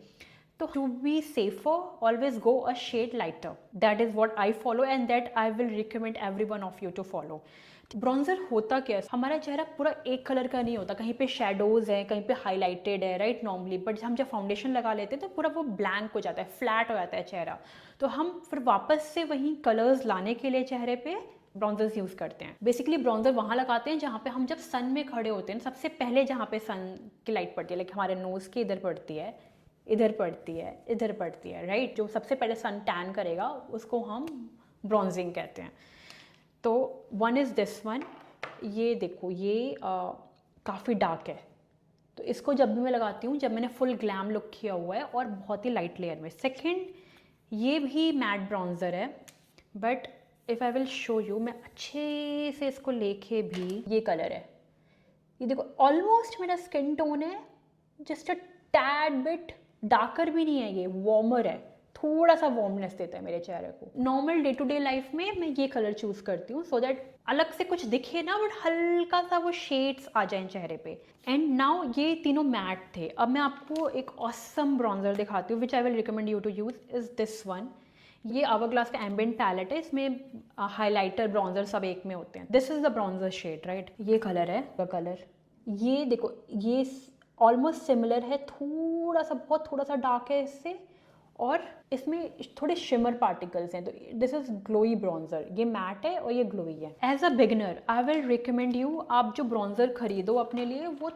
तो to be safer, always go a shade lighter. That is what I follow and that I will recommend every one of you to follow. Bronzer होता क्या है, हमारा चेहरा पूरा एक कलर का नहीं होता, कहीं पे शेडोज़ हैं, कहीं पे हाईलाइटेड है, राइट, नॉर्मली. बट हम जब फाउंडेशन लगा लेते हैं तो पूरा वो ब्लैंक हो जाता है, फ्लैट हो जाता है चेहरा. तो हम फिर वापस से वहीं कलर्स लाने के लिए चेहरे पे ब्रॉन्जर्स यूज़ करते हैं. बेसिकली ब्रॉन्जर वहाँ लगाते हैं जहाँ पे हम जब सन में खड़े होते हैं, सबसे पहले जहाँ पे सन की लाइट पड़ती है, लाइक हमारे नोज़ के इधर पड़ती है, इधर पड़ती है, राइट. जो सबसे पहले सन टैन करेगा उसको हम ब्रॉन्जिंग कहते हैं. तो वन इज़ दिस वन, ये देखो ये काफ़ी डार्क है, तो इसको जब भी मैं लगाती हूँ, जब मैंने फुल ग्लैम लुक किया हुआ है और बहुत ही लाइट लेयर में। सेकंड, ये भी मैट ब्राउन्जर है, but if I will show you, मैं अच्छे से इसको लेके भी, ये कलर है, ये देखो ऑलमोस्ट मेरा स्किन टोन है, just a tad bit darker भी नहीं है, ये वार्मर है, थोड़ा सा वार्मनेस देता है मेरे चेहरे को। Normal day to day life में मैं ये कलर चूज करती हूँ सो दैट अलग से कुछ दिखे ना, बट हल्का सा वो शेड्स आ जाए चेहरे पे। एंड नाउ ये तीनों मैट थे। अब मैं आपको एक ऑसम ब्रॉन्जर दिखाती हूँ which I will recommend you to use, is this one. ये आवरग्लास का एम्बिएंट पैलेट है, इसमें हाइलाइटर ब्रॉन्जर सब एक में होते हैं। This is the bronzer shade, right? ये कलर है, कलर ये देखो, ये ऑलमोस्ट सिमिलर है, थोड़ा सा, बहुत थोड़ा सा डार्क है इससे, और इसमें थोड़े शिमर पार्टिकल्स हैं। तो दिस इज ग्लोई ब्रॉन्जर, ये मैट है और ये ग्लोई है। As a beginner I will recommend you, आप जो ब्रॉन्जर खरीदो अपने लिए, वो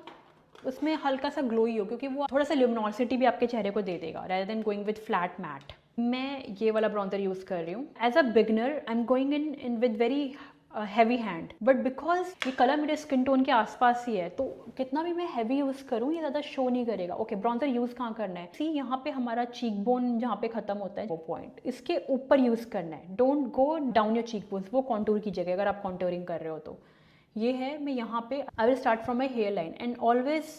उसमें हल्का सा ग्लोई हो, क्योंकि वो थोड़ा सा ल्यूमिनोसिटी भी आपके चेहरे को दे देगा, rather then going with flat matte. मैं ये वाला ब्रॉन्जर यूज़ कर रही हूँ। As a beginner I am going in with very heavy hand, but because ये कलर मेरे स्किन टोन के आसपास ही है, तो कितना भी मैं हैवी यूज़ करूँ ये ज़्यादा शो नहीं करेगा। ओके, ब्रॉन्जर यूज़ कहाँ करना है? सी, यहाँ पे हमारा चीक बोन जहाँ पे खत्म होता है वो पॉइंट, इसके ऊपर यूज़ करना है। Don't go down your cheek bones, वो कॉन्टूर की जगह अगर आप कॉन्टूरिंग कर रहे हो तो। ये है, मैं यहाँ पे I will start from my hairline and always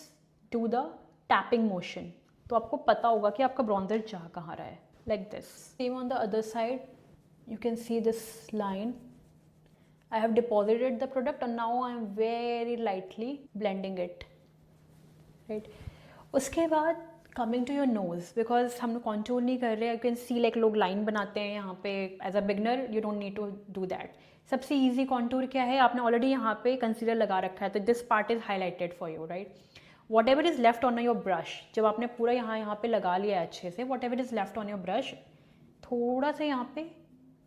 do the tapping motion, तो आपको पता होगा कि आपका ब्रॉन्जर जा कहाँ रहा है। Like this. Same on the other side, you can see this line. I have deposited the product and now I am very lightly blending it, right? उसके बाद coming to your nose, because हम लोग contour नहीं कर रहे, you can see like लोग line बनाते हैं यहाँ पे। as a beginner you don't need to do that. सबसे easy contour क्या है? आपने already यहाँ पे concealer लगा रखा है, तो this part is highlighted for you, right? whatever is left on your brush, जब आपने पूरा यहाँ पे लगा लिया है अच्छे से, whatever is left on your brush, थोड़ा सा यहाँ पे,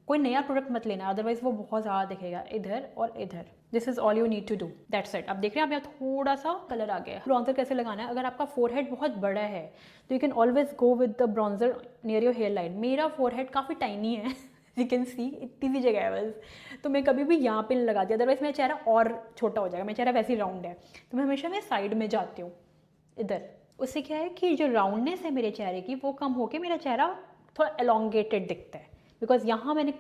कोई नया प्रोडक्ट मत लेना, अदरवाइज वो बहुत ज़्यादा दिखेगा इधर और इधर। This is all you need to do, that's it. अब देख रहे हैं आप यहाँ थोड़ा सा कलर आ गया। ब्रॉन्जर कैसे लगाना है? अगर आपका फोरहेड बहुत बड़ा है तो you can always go with the bronzer near your hairline. मेरा फोरहेड काफ़ी टाइनी है, यू कैन सी, इतनी सी जगह है बस, तो मैं कभी भी यहाँ पे नहीं लगाती, अदरवाइज मेरा चेहरा और छोटा हो जाएगा। मेरा चेहरा वैसे ही राउंड है, तो मैं हमेशा साइड में जाती हूँ इधर। उससे क्या है कि जो राउंडनेस है मेरे चेहरे की वो कम होकर मेरा चेहरा थोड़ा एलोंगेटेड दिखता है, बिकॉज यहाँ मैंने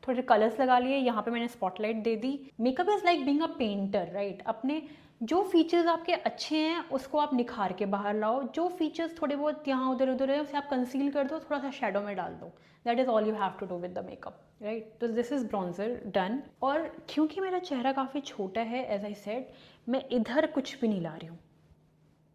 थोड़े कलर्स लगा लिए, यहाँ पे मैंने spotlight they the. Makeup is like being a painter, right? अपने जो फीचर्स आपके अच्छे हैं उसको आप निखार के बाहर लाओ, जो फीचर्स थोड़े बहुत यहाँ उधर उधर है उसे आप कंसील कर दो, थोड़ा सा शेडो में डाल दो। That is all you have to do with the makeup, right? तो दिस इज़ ब्रॉन्जर डन। और क्योंकि मेरा चेहरा काफ़ी छोटा है, एज आई सेड, मैं इधर कुछ भी नहीं ला रही हूँ।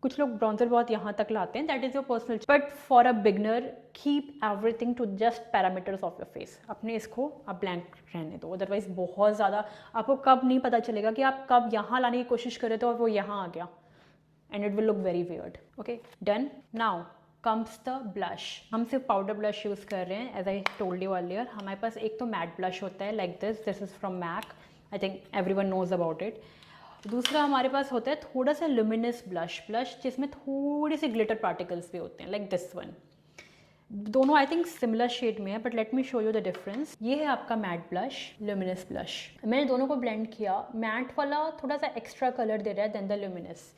कुछ लोग ब्रॉन्जर बहुत यहाँ तक लाते हैं, that is your personal, but for a beginner keep everything to just parameters of your face. अपने इसको आप ब्लैंक रहने दो, अदरवाइज बहुत ज़्यादा आपको कब नहीं पता चलेगा कि आप कब यहाँ लाने की कोशिश कर रहे थे और वो यहाँ आ गया, and it will look very weird. Okay, done. Now comes the blush. हम सिर्फ पाउडर ब्लश यूज़ कर रहे हैं, as I told you earlier. हमारे पास एक तो मैट ब्लश होता है like this, this is from MAC, I think everyone knows about it. दूसरा हमारे पास होता है थोड़ा सा लुमिनस ब्लश जिसमें थोड़ी सी ग्लिटर पार्टिकल्स भी होते हैं, लाइक दिस वन। दोनों आई थिंक सिमिलर शेड में है, but let me show you the difference. ये है आपका मैट ब्लश, लुमिनस ब्लश। मैंने दोनों को ब्लेंड किया, मैट वाला थोड़ा सा एक्स्ट्रा कलर दे रहा है then the luminous.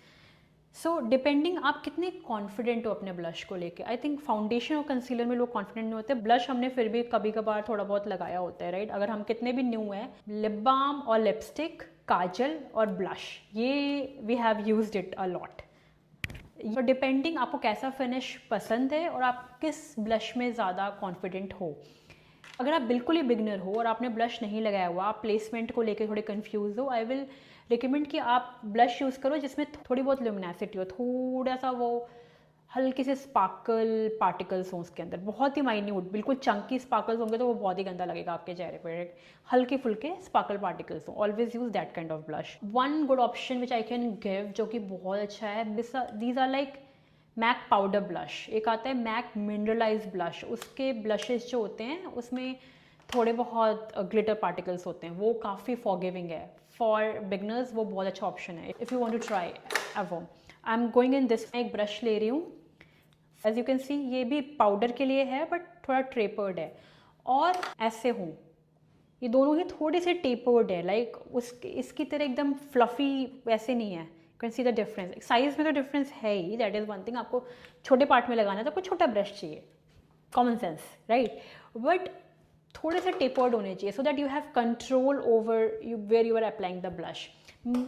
So depending आप कितने कॉन्फिडेंट हो अपने ब्लश को लेके। आई थिंक फाउंडेशन और कंसीलर में लोग कॉन्फिडेंट नहीं होते, ब्लश हमने फिर भी कभी कभार थोड़ा बहुत लगाया होता है, राइट? अगर हम कितने भी न्यू हैं, लिप बाम और लिपस्टिक, काजल और ब्लश, ये we have used it a lot. Depending आपको कैसा फिनिश पसंद है और आप किस ब्लश में ज़्यादा कॉन्फिडेंट हो। अगर आप बिल्कुल ही बिगनर हो और आपने ब्लश नहीं लगाया हुआ, आप प्लेसमेंट को लेकर थोड़े कंफ्यूज हो, आई विल रिकमेंड कि आप ब्लश यूज़ करो जिसमें थोड़ी बहुत ल्यूमिनेसिटी हो, थोड़ा सा वो हल्के से स्पार्कल पार्टिकल्स हों उसके अंदर, बहुत ही माइन्यूट, बिल्कुल चंकी स्पार्कल्स होंगे तो वो बहुत ही गंदा लगेगा आपके चेहरे पर। हल्के फुल्के स्पार्कल पार्टिकल्स हों, always use that kind of blush. One good option which I can give, जो कि बहुत अच्छा है, these are like MAC powder blush. एक आता है मैक मिनरलाइज ब्लश, उसके ब्लशेस जो होते हैं उसमें थोड़े बहुत ग्लिटर पार्टिकल्स होते हैं, वो काफ़ी फॉरगिविंग है। फॉर बिगनर्स वो बहुत अच्छा ऑप्शन है if you want to try evo. I am going in this, मैं एक ब्रश ले रही हूँ, एज यू कैन सी ये भी पाउडर के लिए है बट थोड़ा ट्रेपर्ड है, और ऐसे हूँ, ये दोनों ही थोड़े से टेपर्ड है, लाइक उसके इसकी तरह एकदम फ्लफी वैसे नहीं है। You can see the difference, size में तो डिफरेंस है ही, दैट इज़ वन थिंग। आपको छोटे पार्ट में लगाना है तो आपको छोटा ब्रश चाहिए, कॉमन सेंस, राइट, बट थोड़े से टेपर्ड होने चाहिए so that you have control over you where you are applying the blush.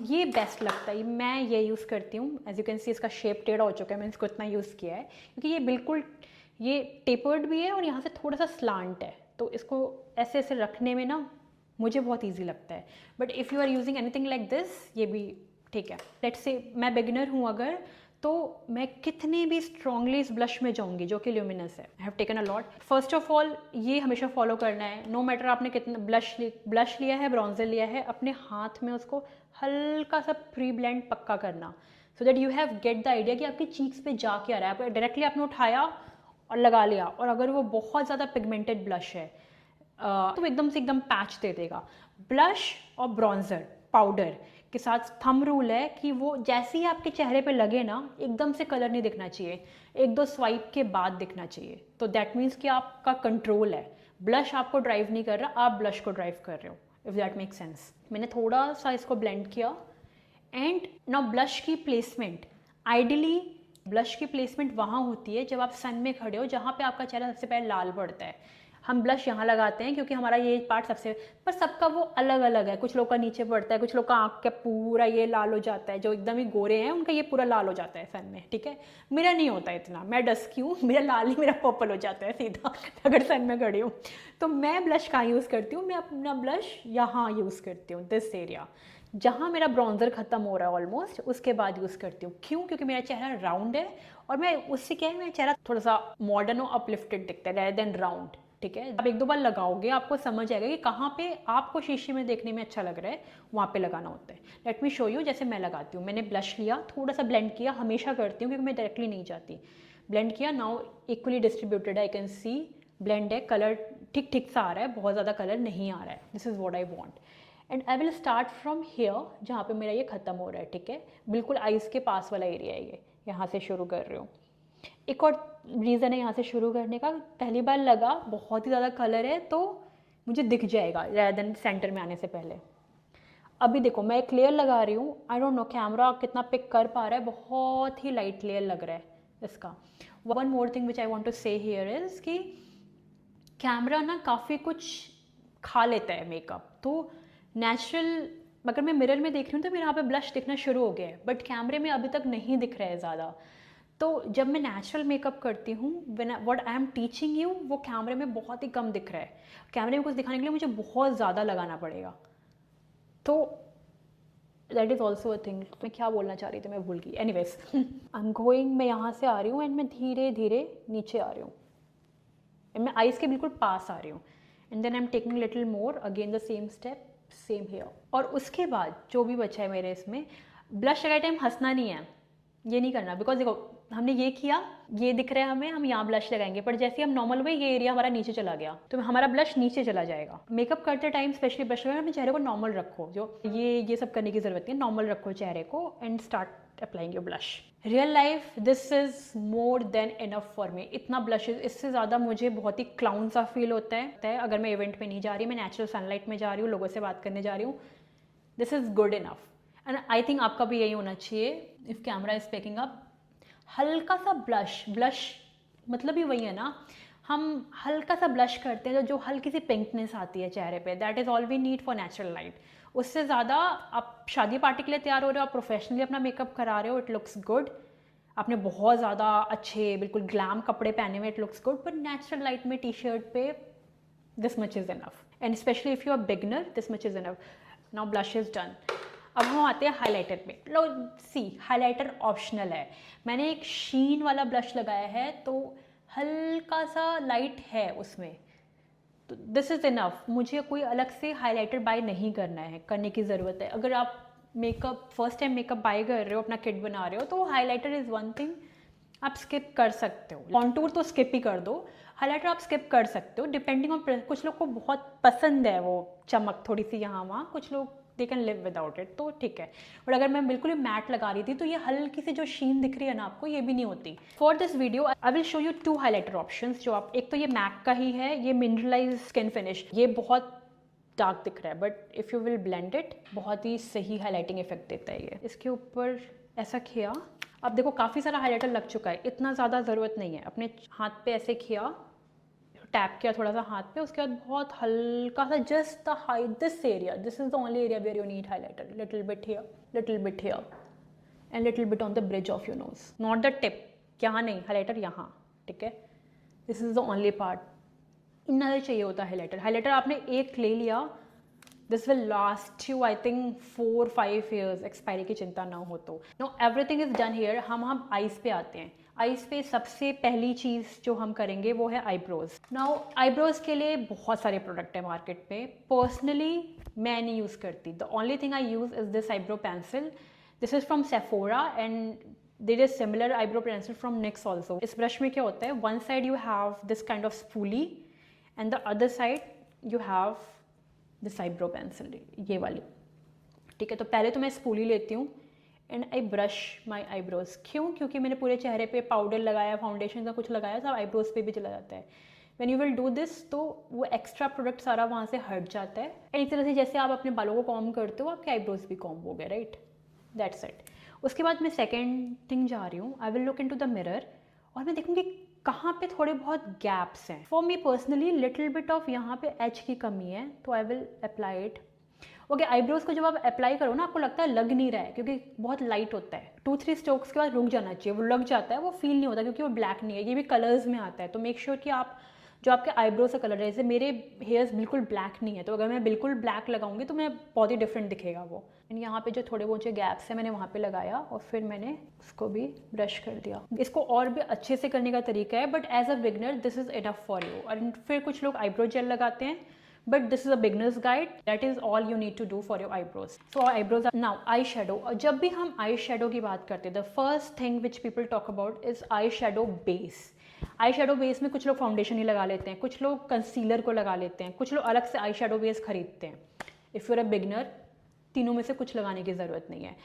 ये बेस्ट लगता है, मैं ये यूज़ करती हूँ। एज यू कैन सी इसका शेप टेढ़ा हो चुका है, मैंने इसको इतना यूज़ किया है क्योंकि ये बिल्कुल ये टेपर्ड भी है और यहाँ से थोड़ा सा स्लांट है, तो इसको ऐसे ऐसे रखने में ना मुझे बहुत ईजी लगता है। But if you are using anything like this, ये भी ठीक है। लेट्स से मैं बिगिनर हूँ अगर, तो मैं कितने भी स्ट्रांगली इस ब्लश में जाऊँगी जो कि ल्यूमिनस है। I have taken a lot. First of all ये हमेशा फॉलो करना है, नो मैटर आपने कितना ब्लश लिया है, ब्रॉन्जर लिया है, अपने हाथ में उसको हल्का सा प्री ब्लेंड पक्का करना, सो that you have get the idea कि आपकी चीक्स पे जा क्या रहा है। डायरेक्टली आपने उठाया और लगा लिया, और अगर वो बहुत ज़्यादा पिगमेंटेड ब्लश है तो एकदम से एकदम पैच दे देगा। ब्लश और ब्रॉन्जर पाउडर के साथ थंब रूल है कि वो जैसे ही आपके चेहरे पे लगे ना, एकदम से कलर नहीं दिखना चाहिए, एक दो स्वाइप के बाद दिखना चाहिए। तो दैट मीन्स कि आपका कंट्रोल है, ब्लश आपको ड्राइव नहीं कर रहा, आप ब्लश को ड्राइव कर रहे हो, इफ़ दैट मेक सेंस। मैंने थोड़ा सा इसको ब्लेंड किया एंड नाउ ब्लश की प्लेसमेंट, आइडियली ब्लश की प्लेसमेंट वहाँ होती है जब आप सन में खड़े हो, जहाँ पे आपका चेहरा सबसे पहले लाल पड़ता है। हम ब्लश यहाँ लगाते हैं क्योंकि हमारा ये पार्ट सबसे, पर सबका वो अलग अलग है। कुछ लोग का नीचे पड़ता है, कुछ लोग का आँख का पूरा ये लाल हो जाता है, जो एकदम ही गोरे हैं उनका ये पूरा लाल हो जाता है सन में, ठीक है। मेरा नहीं होता इतना, मैं डस्की हूँ, मेरा लाल ही मेरा पर्पल हो जाता है सीधा अगर सन में खड़ी हूँ। तो मैं ब्लश कहाँ यूज़ करती हूँ, मैं अपना ब्लश यहाँ यूज़ करती हूँ, दिस एरिया जहाँ मेरा ब्रॉन्जर खत्म हो रहा है ऑलमोस्ट, उसके बाद यूज़ करती हूँ। क्यों? क्योंकि मेरा चेहरा राउंड है और मैं उससे क्या है, मेरा चेहरा थोड़ा सा मॉडर्न और अपलिफ्टेड दिखता है रेदर देन राउंड, ठीक है। आप एक दो बार लगाओगे आपको समझ आएगा कि कहाँ पे आपको शीशे में देखने में अच्छा लग रहा है, वहाँ पे लगाना होता है। लेट मी शो यू, जैसे मैं लगाती हूँ, मैंने ब्लश लिया, थोड़ा सा ब्लेंड किया, हमेशा करती हूँ क्योंकि मैं डायरेक्टली नहीं जाती। ब्लेंड किया, now equally distributed, I can C blend है, कलर ठीक ठीक सा आ रहा है, बहुत ज़्यादा कलर नहीं आ रहा है। This is what I want and I will start from here, जहाँ पे मेरा ये ख़त्म हो रहा है, ठीक है। बिल्कुल आइज़ के पास वाला एरिया है ये, यहाँ से शुरू कर रही हूँ। एक और रीज़न है यहाँ से शुरू करने का, पहली बार लगा बहुत ही ज़्यादा कलर है तो मुझे दिख जाएगा रेदर देन सेंटर में आने से पहले। अभी देखो मैं एक लेयर लगा रही हूँ, आई डोंट नो कैमरा कितना पिक कर पा रहा है, बहुत ही लाइट लेयर लग रहा है इसका। One more thing which I want to say here is कि कैमरा ना काफ़ी कुछ खा लेता है मेकअप, तो नेचुरल अगर मैं मिरर में देख रही हूँ तो मेरे यहाँ पे ब्लश दिखना शुरू हो गया है, बट कैमरे में अभी तक नहीं दिख रहा है ज़्यादा। तो जब मैं नेचुरल मेकअप करती हूँ, what I am teaching you, वो कैमरे में बहुत ही कम दिख रहा है। कैमरे में कुछ दिखाने के लिए मुझे बहुत ज़्यादा लगाना पड़ेगा, तो that is also a thing. मैं क्या बोलना चाह रही थी मैं भूल गई। एनीवेज आई एम गोइंग, मैं यहाँ से आ रही हूँ एंड मैं धीरे धीरे नीचे आ रही हूँ, मैं आइज़ के बिल्कुल पास आ रही हूँ and then I am taking little more, again the same step, same here. और उसके बाद जो भी बचा है मेरे इसमें, ब्लश लगाए टाइम हंसना नहीं है, ये नहीं करना, बिकॉज देखो हमने ये किया, ये दिख रहा है हमें, हम यहाँ ब्लश लगाएंगे, पर जैसे हम नॉर्मल हुए ये एरिया हमारा नीचे चला गया तो हमारा ब्लश नीचे चला जाएगा। मेकअप करते टाइम स्पेशली ब्लश लगाए अपने चेहरे को नॉर्मल रखो, जो ये सब करने की जरूरत नहीं है, नॉर्मल रखो चेहरे को and start applying your blush. Real life this is more than enough for me, इतना ब्लश, इससे ज़्यादा मुझे बहुत ही क्लाउन सा फील होता है। अगर मैं इवेंट में नहीं जा रही, मैं नेचुरल सनलाइट में जा रही हूँ, लोगों से बात करने जा रही हूँ, this is good enough and I think आपका भी यही होना चाहिए। If camera is picking up, हल्का सा ब्लश मतलब ही वही है ना, हम हल्का सा ब्लश करते हैं जो हल्की सी पिंकनेस आती है चेहरे पे, that is all we need for natural light. उससे ज़्यादा आप शादी पार्टी के लिए तैयार हो रहे हो, आप प्रोफेशनली अपना मेकअप करा रहे हो, इट लुक्स गुड, आपने बहुत ज़्यादा अच्छे बिल्कुल ग्लैम कपड़े पहने हुए, इट लुक्स गुड, पर नेचुरल लाइट में टी शर्ट पे this much is enough and specially if you are beginner, this much is enough. Now blush is done. अब हम आते हैं हाइलाइटर पे। लो सी, हाइलाइटर ऑप्शनल है, मैंने एक शीन वाला ब्लश लगाया है तो हल्का सा लाइट है उसमें, तो दिस इज़ इनफ, मुझे कोई अलग से हाइलाइटर बाय नहीं करना है, करने की ज़रूरत है। अगर आप makeup first time makeup bye कर रहे हो, अपना किट बना रहे हो, तो हाइलाइटर इज़ वन थिंग आप स्किप कर सकते हो। कॉन्टूर तो स्किप ही कर दो, हाइलाइटर आप स्किप कर सकते हो डिपेंडिंग ऑन, कुछ लोग को बहुत पसंद है वो चमक थोड़ी सी यहाँ वहाँ, कुछ लोग they can live without it, तो ठीक है। बट अगर मैं बिल्कुल ही मैट लगा रही थी तो ये हल्की सी जो शीन दिख रही है ना आपको, ये भी नहीं होती। For this video I will show you 2 highlighter options, जो आप, एक तो ये मैक का ही है, ये मिनरलाइज स्किन फिनिश, ये बहुत डार्क दिख रहा है, but if you will blend it बहुत ही सही हाईलाइटिंग इफेक्ट देता है ये। इसके ऊपर ऐसा किया, अब देखो काफ़ी सारा हाईलाइटर लग चुका है, इतना ज़्यादा ज़रूरत नहीं है। अपने हाथ पे ऐसे किया, टैप किया थोड़ा सा हाथ पे, उसके बाद बहुत हल्का सा just the height this area, this is the only area where you need highlighter, little bit here and little bit on the bridge of your nose, not the tip, यहाँ नहीं, हाईलाइटर यहाँ, ठीक है। This is the only part, इतना ही चाहिए होता है हाईलाइटर। हाईलाइटर आपने एक ले लिया, this will last you I think 4-5 years, expiry की चिंता ना हो तो। Know everything is done here. हम आईज पे आते हैं। आईज पे सबसे पहली चीज़ जो हम करेंगे वो है आईब्रोज। नाउ आईब्रोज के लिए बहुत सारे प्रोडक्ट है मार्केट पे, पर्सनली मैं नहीं यूज़ करती। The only thing I use is this eyebrow pencil, this is from Sephora and there is similar eyebrow pencil from NYX also. इस ब्रश में क्या होता है, one side you have this kind of spoolie and the other side you have this eyebrow pencil, ये वाली, ठीक है। तो पहले तो मैं स्पूली लेती हूँ and I brush my eyebrows. क्यों? क्योंकि मैंने पूरे चेहरे पे पाउडर लगाया, फाउंडेशन का कुछ लगाया, सब आईब्रोज पे भी चला जाता है। When you will do this तो वो एक्स्ट्रा प्रोडक्ट सारा वहाँ से हट जाता है। एंड एक तरह से जैसे आप अपने बालों को कॉम्ब करते हो, आपके आईब्रोज भी कॉम्ब हो गए, राइट, दैट्स इट। उसके बाद मैं सेकेंड थिंग जा रही हूँ, I will look into the mirror और मैं देखूँगी कहाँ पे थोड़े बहुत गैप्स हैं। For me personally little bit of यहाँ पे एच की कमी है, तो I will apply it. Okay, eyebrows को जब आप अप्लाई करो ना, आपको लगता है लग नहीं रहा है क्योंकि बहुत लाइट होता है। 2-3 स्ट्रोक्स के बाद रुक जाना चाहिए, वो लग जाता है, वो फील नहीं होता क्योंकि वो ब्लैक नहीं है। ये भी कलर्स में आता है, तो मेक श्योर कि आप जो आपके आईब्रोज का कलर है, जैसे मेरे हेयर्स बिल्कुल ब्लैक नहीं है, तो अगर मैं बिल्कुल ब्लैक लगाऊंगी तो मैं बहुत ही डिफरेंट दिखेगा वो। एंड यहाँ पे जो थोड़े बहुत गैप्स है मैंने वहाँ पे लगाया और फिर मैंने उसको भी ब्रश कर दिया। इसको और भी अच्छे से करने का तरीका है, but as a beginner this is enough for you. और फिर कुछ लोग आईब्रो जेल लगाते हैं, but this is a beginner's guide, that is all you need to do for your eyebrows. So our eyebrows are now eyeshadow. और जब भी हम eyeshadow की बात करते हैं, the first thing which people talk about is eyeshadow base. eyeshadow base में कुछ लोग फाउंडेशन ही लगा लेते हैं, कुछ लोग कंसीलर को लगा लेते हैं, कुछ लोग अलग से eyeshadow base खरीदते हैं। If you're a beginner, तीनों में से कुछ लगाने की ज़रूरत नहीं है।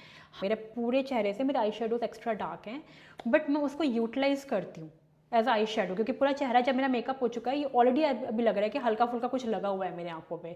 मेरे पूरे चेहरे से मेरे आई शेडोज एक्स्ट्रा डार्क हैं, बट मैं उसको यूटिलाइज करती हूँ एज आई शेडो, क्योंकि पूरा चेहरा जब मेरा मेकअप हो चुका है, ये ऑलरेडी अभी लग रहा है कि हल्का फुल्का कुछ लगा हुआ है मेरे आंखों पे।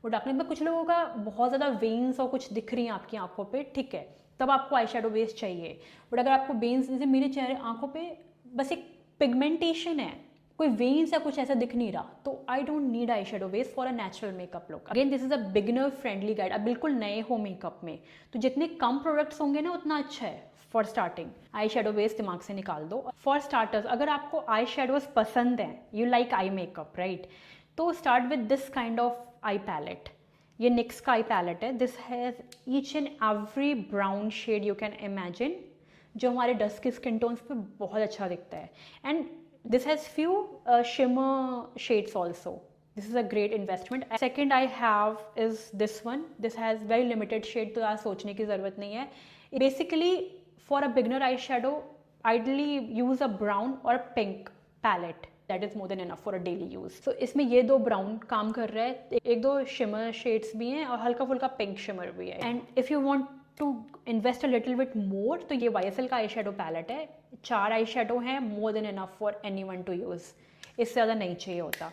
वो डार्कनेस में कुछ लोगों का बहुत ज़्यादा वेन्स और कुछ दिख रही हैं आपकी आंखों पे, ठीक है, तब आपको आई शेडो बेस चाहिए। बट अगर आपको वेन्स, जैसे मेरे चेहरे आंखों पे बस एक पिगमेंटेशन है, कोई वेन्स या कुछ ऐसा दिख नहीं रहा, तो I don't need eye shadow base for a natural makeup look. Again this is a beginner friendly guide. अब बिल्कुल नए हो मेकअप में तो जितने कम प्रोडक्ट्स होंगे ना उतना अच्छा है for starting. Eye shadow base दिमाग से निकाल दो। फॉर स्टार्टर्स, अगर आपको आई शेडोज पसंद हैं, you like eye makeup, right, तो start with this kind of eye palette. ये NYX का आई पैलेट है। This has each and every brown shade you can imagine, जो हमारे डस्की स्किन टोन्स पे बहुत अच्छा दिखता है। And this has few shimmer shades also. This is a great investment. Second I have is this one. This has very limited shade, तो आज सोचने की ज़रूरत नहीं है। Basically for a beginner eyeshadow, ideally use a brown or pink palette. That is more than enough for a daily use. So इसमें ये दो brown काम कर रहा है, एक दो shimmer shades भी हैं और हल्का फुल्का pink shimmer भी है। And if you want to invest a little bit more, तो ये YSL का आई शेडो पैलेट है। 4 आई शेडो हैं, more than enough for anyone to use, इससे ज़्यादा नहीं चाहिए होता।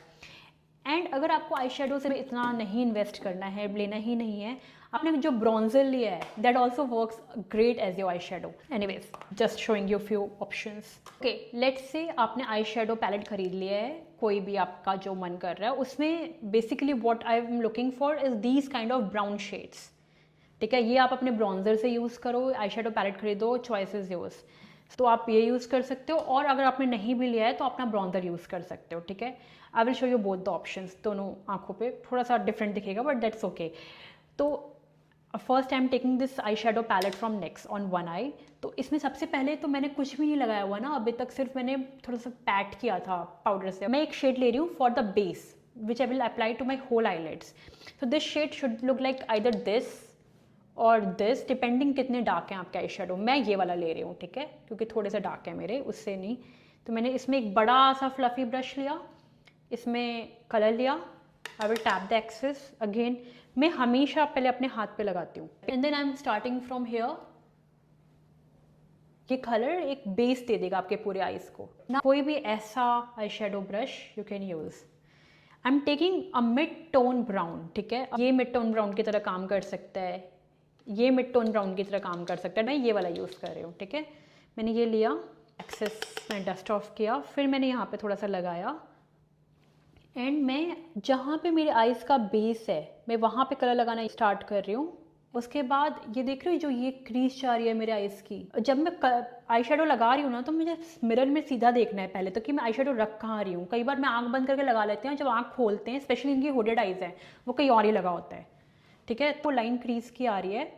एंड अगर आपको आई शेडो से इतना नहीं इन्वेस्ट करना है, लेना ही नहीं है, आपने जो ब्रॉन्जर लिया है that also works great as your eye shadow. Anyways, just showing you few options. Okay, let's say आपने आई शेडो पैलेट खरीद लिया है, कोई भी आपका जो मन कर रहा है, उसमें basically what I am looking for is these kind of brown shades, ठीक है। ये आप अपने ब्रॉन्जर से यूज़ करो, आई शेडो पैलेट खरीदो, चॉइसेस यूज़, तो आप ये यूज़ कर सकते हो। और अगर आपने नहीं भी लिया है तो अपना ब्रॉन्जर यूज़ कर सकते हो, ठीक है। I will show you both the options. दोनों आंखों पे थोड़ा सा डिफरेंट दिखेगा, बट दैट्स ओके। तो first I am taking this eye shadow palette from NYX on one eye. तो इसमें सबसे पहले तो मैंने कुछ भी नहीं लगाया हुआ ना अभी तक, सिर्फ मैंने थोड़ा सा पैट किया था पाउडर से। मैं एक शेड ले रही हूँ for the base which I will apply to my whole eyelids. तो this shade should look like either this और दिस, डिपेंडिंग कितने डार्क हैं आपके आई शेडो। मैं ये वाला ले रही हूँ, ठीक है, क्योंकि थोड़े से डार्क है मेरे, उससे नहीं। तो मैंने इसमें एक बड़ा सा फ्लफी ब्रश लिया, इसमें कलर लिया, I will tap the excess again. मैं हमेशा पहले अपने हाथ पे लगाती हूँ and then I am starting from here. ये कलर एक बेस दे देगा आपके पूरे आईज को ना। कोई भी ऐसा eye shadow brush you can use. I am taking a mid tone brown, ठीक है, ये मिड टोन ब्राउन की तरह काम कर सकता है, ये मिड टोन ब्राउन की तरह काम कर सकता है, मैं ये वाला यूज़ कर रही हूँ, ठीक है। मैंने ये लिया, एक्सेस में डस्ट ऑफ किया, फिर मैंने यहाँ पे थोड़ा सा लगाया एंड मैं जहाँ पे मेरे आइज़ का बेस है मैं वहाँ पे कलर लगाना स्टार्ट कर रही हूँ। उसके बाद ये देख रही हूँ जो ये क्रीज जा रही है मेरे आइज़ की, जब मैं आई शेडो लगा रही हूँ ना तो मुझे मिरर में सीधा देखना है पहले तो कि मैं आई शेडो रख कहाँ रही हूँ। कई बार मैं आँख बंद करके लगा लेती हूँ, जब आँख खोलते हैं स्पेशली इनकी हुडेड आइज़ हैं वो कहीं और ही लगा होता है, ठीक है। तो लाइन क्रीज की आ रही है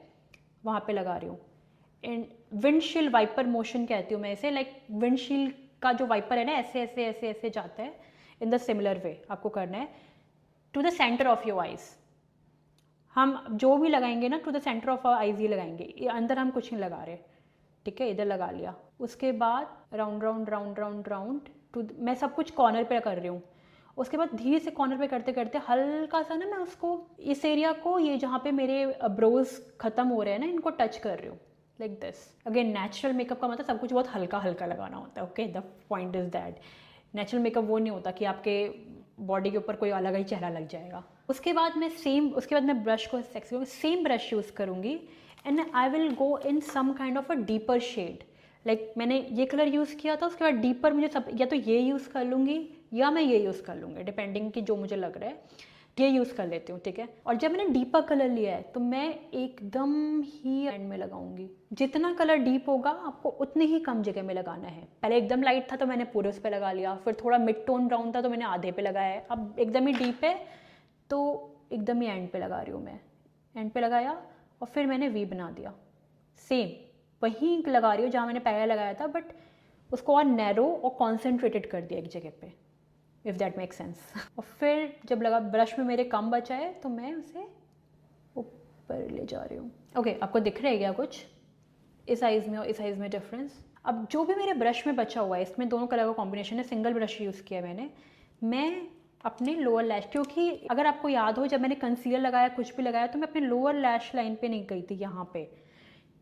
वहाँ पे लगा रही हूँ। एंड विंडशील्ड वाइपर मोशन कहती हूँ मैं इसे, लाइक विंडशील्ड का जो वाइपर है ना ऐसे ऐसे ऐसे ऐसे जाता है, इन द सिमिलर वे आपको करना है to the centre of your eyes. हम जो भी लगाएंगे ना to the centre of our eyes ही लगाएंगे, ये अंदर हम कुछ नहीं लगा रहे, ठीक है। इधर लगा लिया, उसके बाद round round round round round to, मैं सब कुछ कॉर्नर पे कर रही हूँ। उसके बाद धीरे से कॉर्नर पे करते करते हल्का सा ना मैं उसको इस एरिया को, ये जहाँ पे मेरे ब्रोज ख़त्म हो रहे हैं ना इनको टच कर रही हूँ like this. Again natural makeup का मतलब सब कुछ बहुत हल्का हल्का लगाना होता है, okay. The point is that natural makeup वो नहीं होता कि आपके बॉडी के ऊपर कोई अलग ही चेहरा लग जाएगा। उसके बाद मैं ब्रश को सेम ब्रश यूज़ करूँगी and I will go in some kind of a deeper shade. Like मैंने ये कलर यूज़ किया था, उसके बाद डीपर मुझे सब या तो ये यूज़ कर लूँगी या मैं ये यूज़ कर लूँगी डिपेंडिंग कि जो मुझे लग रहा है ये यूज़ कर लेती हूँ, ठीक है। और जब मैंने डीपर कलर लिया है तो मैं एकदम ही एंड में लगाऊंगी। जितना कलर डीप होगा आपको उतनी ही कम जगह में लगाना है। पहले एकदम लाइट था तो मैंने पूरे उस पर लगा लिया, फिर थोड़ा मिड टोन ब्राउन था तो मैंने आधे पे लगाया है, अब एकदम ही डीप है तो एकदम ही एंड पे लगा रही हूँ मैं। एंड पे लगाया और फिर मैंने वी बना दिया, सेम वहीं लगा रही हूँ जहाँ मैंने पहले लगाया था, बट उसको और नैरो और कॉन्सेंट्रेटेड कर दिया एक जगह पे, इफ़ दैट मेक सेंस। और फिर जब लगा ब्रश में मेरे कम बचा है तो मैं उसे ऊपर ले जा रही हूँ। ओके, आपको दिख रहा है क्या कुछ इस साइज़ में और इस साइज़ में डिफरेंस? अब जो भी मेरे ब्रश में बचा हुआ है इसमें दोनों कलर का कॉम्बिनेशन है, सिंगल ब्रश यूज़ किया मैंने। मैं अपने लोअर लैश, क्योंकि अगर आपको याद हो जब मैंने कंसीलर लगाया कुछ भी लगाया तो मैं अपने लोअर लैश लाइन पे नहीं गई थी, यहाँ पे।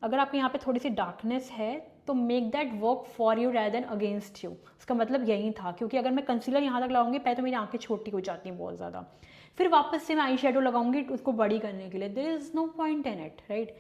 अगर आपके यहाँ पे थोड़ी सी डार्कनेस है तो make that work for you rather than against you, उसका मतलब यही था। क्योंकि अगर मैं कंसीलर यहाँ तक लगाऊंगी पहले तो मेरी आंखें छोटी हो जाती हैं बहुत ज़्यादा, फिर वापस से मैं आई शेडो लगाऊंगी उसको बड़ी करने के लिए, there is no point in it, right.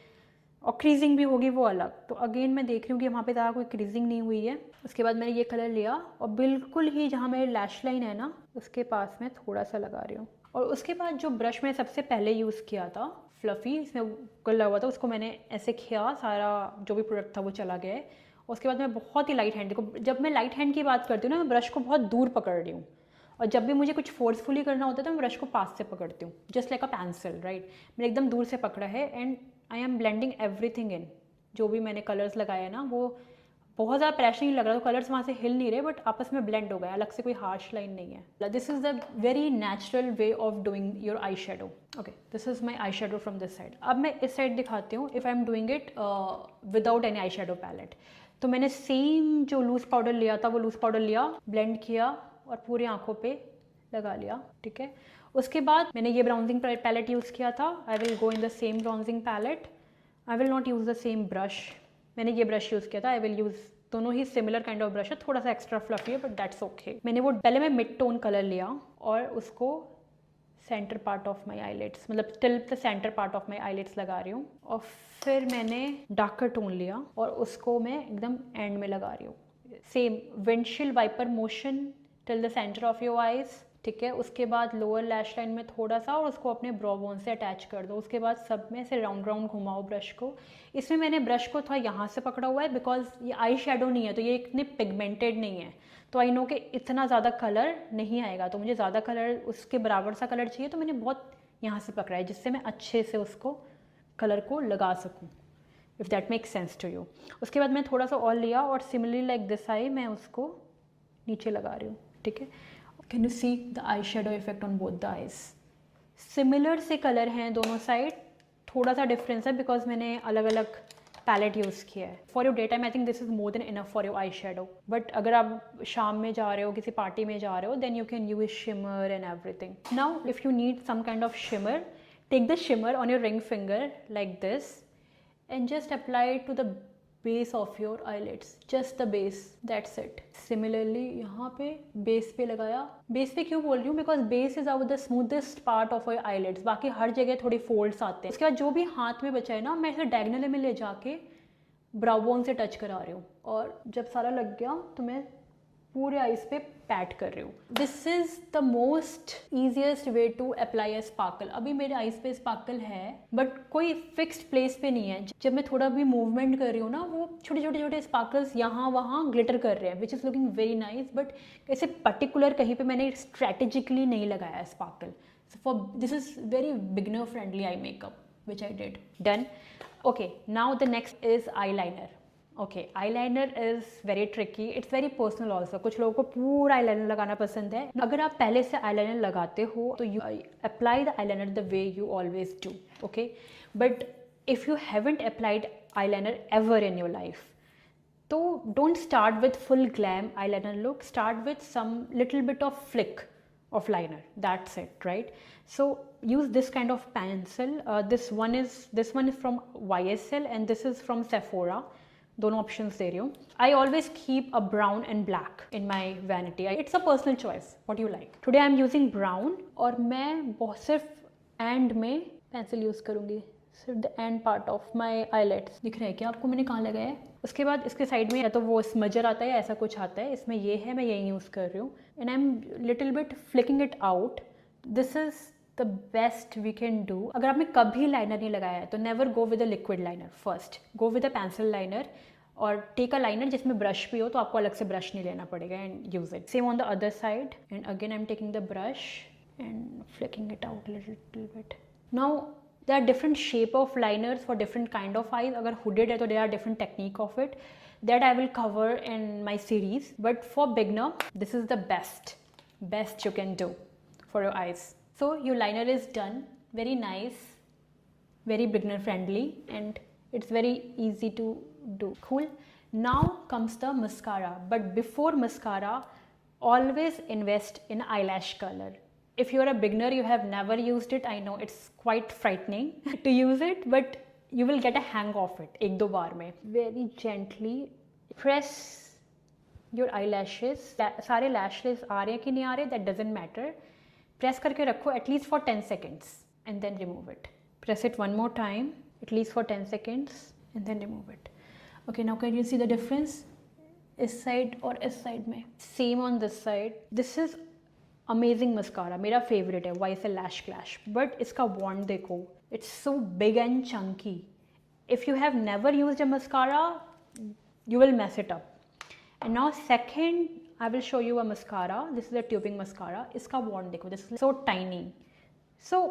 और क्रीजिंग भी होगी वो अलग। तो अगेन मैं देख रही हूँ कि वहाँ पे ज़्यादा कोई क्रीजिंग नहीं हुई है। उसके बाद मैंने ये कलर लिया और बिल्कुल ही जहाँ मेरी लैश लाइन है ना उसके पास में थोड़ा सा लगा रही हूँ। और उसके बाद जो ब्रश मैंने सबसे पहले यूज़ किया था फ्लफ़ी, इसमें कलर हुआ था, उसको मैंने ऐसे किया, सारा जो भी प्रोडक्ट था वो चला गया है। उसके बाद मैं बहुत ही लाइट हैंड को, जब मैं लाइट हैंड की बात करती हूँ ना मैं ब्रश को बहुत दूर पकड़ रही हूँ, और जब भी मुझे कुछ फोर्सफुली करना होता है तो मैं ब्रश को पास से पकड़ती हूँ, just like a pencil, right. मैंने एकदम दूर से पकड़ा है and I M blending everything in. जो भी मैंने कलर्स लगाए हैं ना वो बहुत ज़्यादा प्रेशर नहीं लग रहा, तो कलर्स वहाँ से हिल नहीं रहे बट आपस में ब्लेंड हो गए, अलग से कोई हार्श लाइन नहीं है। This is the very natural way of doing your eye shadow. Okay, this is my eye shadow from this side. अब मैं इस साइड दिखाती हूँ if I am doing it without any eye shadow palette. तो मैंने same जो loose powder लिया था वो लूज़ पाउडर लिया, ब्लेंड किया और पूरी आँखों पर लगा लिया, ठीक है। उसके बाद मैंने ये ब्राउजिंग पैलेट यूज़ किया था, I will go in the same browsing palette, I will not use the same brush. मैंने ये ब्रश यूज़ किया था, आई विल यूज़ दोनों ही सिमिलर काइंड ऑफ ब्रश है, थोड़ा सा एक्स्ट्रा फ्लफी है बट दैट्स ओके। मैंने वो पहले मैं मिड टोन कलर लिया और उसको centre part of my eyelids, मतलब till the centre part of my eyelids लगा रही हूँ। और फिर मैंने डार्कर टोन लिया और उसको मैं एकदम एंड में लगा रही हूँ, same windshield wiper motion till the centre of your eyes, ठीक है। उसके बाद लोअर लैश लाइन में थोड़ा सा और उसको अपने ब्रो बोन से अटैच कर दो। उसके बाद सब में से राउंड राउंड घुमाओ ब्रश को। इसमें मैंने ब्रश को थोड़ा यहाँ से पकड़ा हुआ है बिकॉज ये आई शेडो नहीं है तो ये इतने पिगमेंटेड नहीं है, तो आई नो कि इतना ज़्यादा कलर नहीं आएगा, तो मुझे ज़्यादा कलर उसके बराबर सा कलर चाहिए, तो मैंने बहुत यहाँ से पकड़ा है जिससे मैं अच्छे से उसको कलर को लगा सकूँ, if that make sense to you. उसके बाद मैं थोड़ा सा और लिया और सिमिलरली लाइक दिस आई मैं उसको नीचे लगा रही हूँ, ठीक है। Can you see the eye shadow effect on both the eyes? Similar से कलर हैं दोनों साइड, थोड़ा सा डिफरेंस है बिकॉज मैंने अलग अलग पैलेट यूज़ किया है। For your day time I think this is more than enough for your eye shadow, but अगर आप शाम में जा रहे हो, किसी पार्टी में जा रहे हो, then you can use shimmer and everything. Now if you need some kind of shimmer, take the shimmer on your ring finger like this and just apply to the base of your eyelids, just the base, that's it. Similarly यहाँ पे base पे लगाया. Base पे क्यों बोल रही हूँ? Because base is our the smoothest part of your eyelids. बाकी हर जगह थोड़ी folds आते हैं. उसके बाद जो भी हाथ में बचा है ना, मैं इसे diagonal में ले जाके brow bone से touch करा रही हूँ, और जब सारा लग गया तो मैं पूरे आइज पे पैट कर रही हूँ. This is the most easiest way to apply a sparkle. अभी मेरे आइज पे स्पार्कल है बट कोई फिक्स्ड प्लेस पे नहीं है. जब मैं थोड़ा भी मूवमेंट कर रही हूँ ना, वो छोटे छोटे छोटे स्पार्कल्स यहाँ वहाँ ग्लिटर कर रहे हैं, which is looking very nice. But ऐसे पर्टिकुलर कहीं पे मैंने स्ट्रेटेजिकली नहीं लगाया sparkle. For this is very beginner friendly eye makeup which I did. Done. Okay, now the next is eye liner. Okay, eye liner is very tricky. It's very personal also. कुछ लोगों को पूरा eye liner लगाना पसंद है. अगर आप पहले से आई लाइनर लगाते हो तो you apply the eyeliner the way you always do. Okay, but if you haven't applied eyeliner ever in your life, तो don't start with full glam eyeliner look. Start with some little bit of flick of liner. That's it, right? So use this kind of pencil. This one is from YSL and this is from Sephora. दोनों options दे रही हूँ. I always keep a brown and black in my vanity. It's a personal choice, what you like. Today I'm using brown और मैं बहुत सिर्फ end में pencil use करूँगी. सिर्फ the end part of my eyelids. दिख रहा है क्या आपको मैंने कहाँ लगाया है? उसके बाद इसके साइड में या तो वो स्मजर आता है या ऐसा कुछ आता है. इसमें ये है, मैं यही यूज़ कर रही हूँ. And I am little bit flicking it out. This is the best we can do. अगर आपने कभी लाइनर नहीं लगाया है तो never go with a liquid liner. First go with a pencil liner और टेक अ लाइनर जिसमें brush भी हो, तो आपको अलग से ब्रश नहीं लेना पड़ेगा. And use it. Same on the other side. And again I am taking the brush and flicking it out a little bit. Now there are different shape of liners for different kind of eyes. अगर hooded है तो there are different technique of it that I will cover in my series. But for beginner, this is the best you can do for your eyes. So your liner is done. Very nice, very beginner friendly, and it's very easy to do. Cool. Now comes the mascara. But before mascara, always invest in eyelash color. If you're a beginner, you have never used it, I know it's quite frightening to use it, but you will get a hang of it एक दो बार में. Very gently press your eyelashes. सारे lashes आ रहे हैं कि नहीं आ रहे, that doesn't matter. Press करके रखो at least for 10 seconds and then remove it. Press it one more time at least for 10 seconds and then remove it. Okay, now can you see the difference? इस side और इस side में. Same on this side. This is amazing mascara, मेरा favourite है YSL lash clash. But इसका वॉन्ड देखो, it's so big and Chunky. If you have never used a mascara you will mess it up. And now second, I will show you a mascara. This is a tubing mascara. इसका wand देखो, this is so tiny. So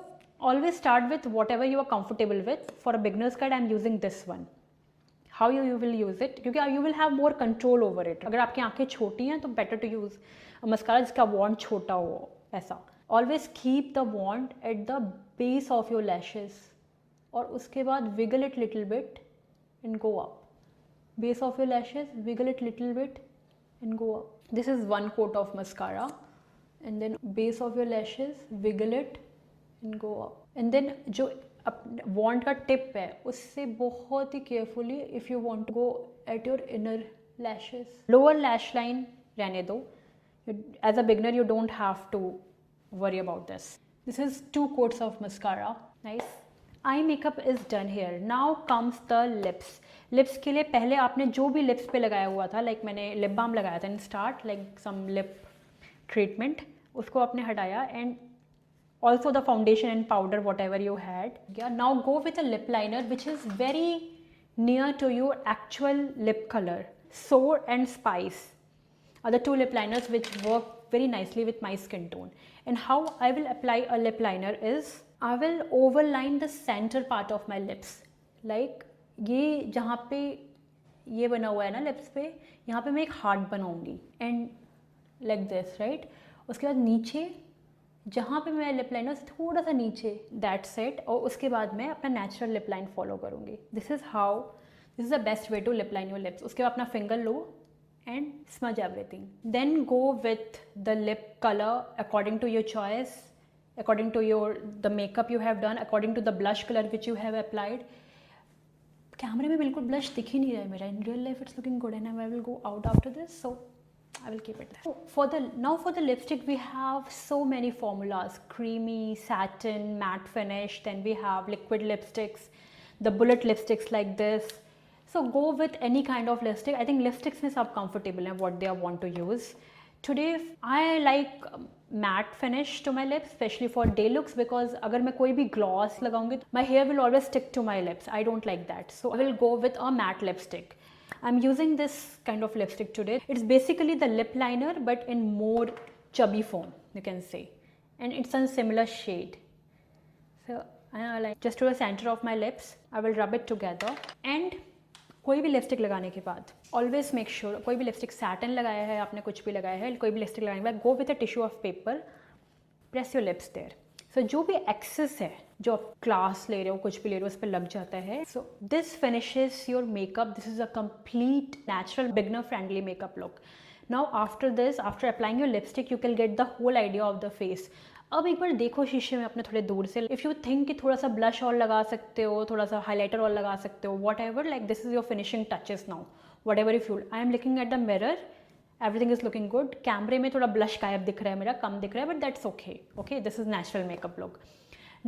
always start with whatever you are comfortable with. For a beginner's guide, I am using this one. How you will use it? क्योंकि you will have more control over it. अगर आपकी आंखें छोटी हैं तो better to use a mascara जिसका wand छोटा हो, ऐसा. Always keep the wand at the base of your lashes. और उसके बाद wiggle it little bit and go up. Base of your lashes, wiggle it little bit and go up. This is one coat of mascara, and then base of your lashes, wiggle it and go up. And then जो wand का tip है उससे बहुत ही carefully, if you want to go at your inner lashes, lower lash line रहने दो. As a beginner you don't have to worry about this. This is 2 coats of mascara. Nice. Eye makeup is done here. Now comes the lips. Lips के लिए पहले आपने जो भी lips पे लगाया हुआ था, लाइक मैंने लिप बाम लगाया था in start, like some lip treatment, उसको आपने हटाया. And also the foundation and powder whatever you had. Now go with a lip liner which is very near to your actual lip colour. Soar and spice are the 2 lip liners which work very nicely with my skin tone. And how I will apply a lip liner is, I will overline the center part of my lips. Like ये जहाँ पे ये बना हुआ है ना lips पे, यहाँ पे मैं एक हार्ट बनाऊँगी एंड लाइक दिस, राइट. उसके बाद नीचे जहाँ पे मैं लिप लाइनर से थोड़ा सा नीचे, दैट्स इट. और उसके बाद मैं अपना नेचुरल लिप लाइन फॉलो करूँगी. This is the best way to lip line your lips. उसके बाद अपना फिंगर लो and smudge everything. Then go with the lip color according to your choice, according to the makeup you have done, according to the blush color which you have applied. कैमरे में बिल्कुल blush दिख ही नहीं रहा है मेरा. In real life it's looking good and I will go out after this, so I will keep it there. For the lipstick we have so many formulas: creamy, satin, matte finish. Then we have liquid lipsticks, the bullet lipsticks like this. So go with any kind of lipstick. I think lipsticks में सब comfortable हैं what they want to use. Today I like matte finish to my lips, especially for day looks, because अगर मैं कोई भी gloss लगाऊंगी my hair will always stick to my lips. I don't like that, so I will go with a matte lipstick. I'm using this kind of lipstick today. It's basically the lip liner but in more chubby form, you can say, and it's a similar shade. So I like just to the center of my lips. I will rub it together. And कोई भी lipstick लगाने के बाद always make sure, कोई भी lipstick satin लगाया है आपने, कुछ भी लगाया है, कोई भी लिपस्टिक लगाने के बाद go with a tissue of paper, press your lips there. So जो भी एक्सेस है, जो आप क्लास ले रहे हो, कुछ भी ले रहे हो, उस पर लग जाता है. So this finishes your makeup. This is a complete natural beginner friendly makeup look. Now after this, after applying your lipstick, you can get the whole idea of the face. अब एक बार देखो शीशे में अपने थोड़े दूर से. इफ़ यू थिंक कि थोड़ा सा ब्लश और लगा सकते हो, थोड़ा सा हाईलाइटर और लगा सकते हो, what ever, like this is your finishing touches now. What ever you feel. I am looking at the mirror, everything is looking good. कैमरे में थोड़ा ब्लश गायब दिख रहा है मेरा, कम दिख रहा है, but that's okay. Okay, this is natural makeup look.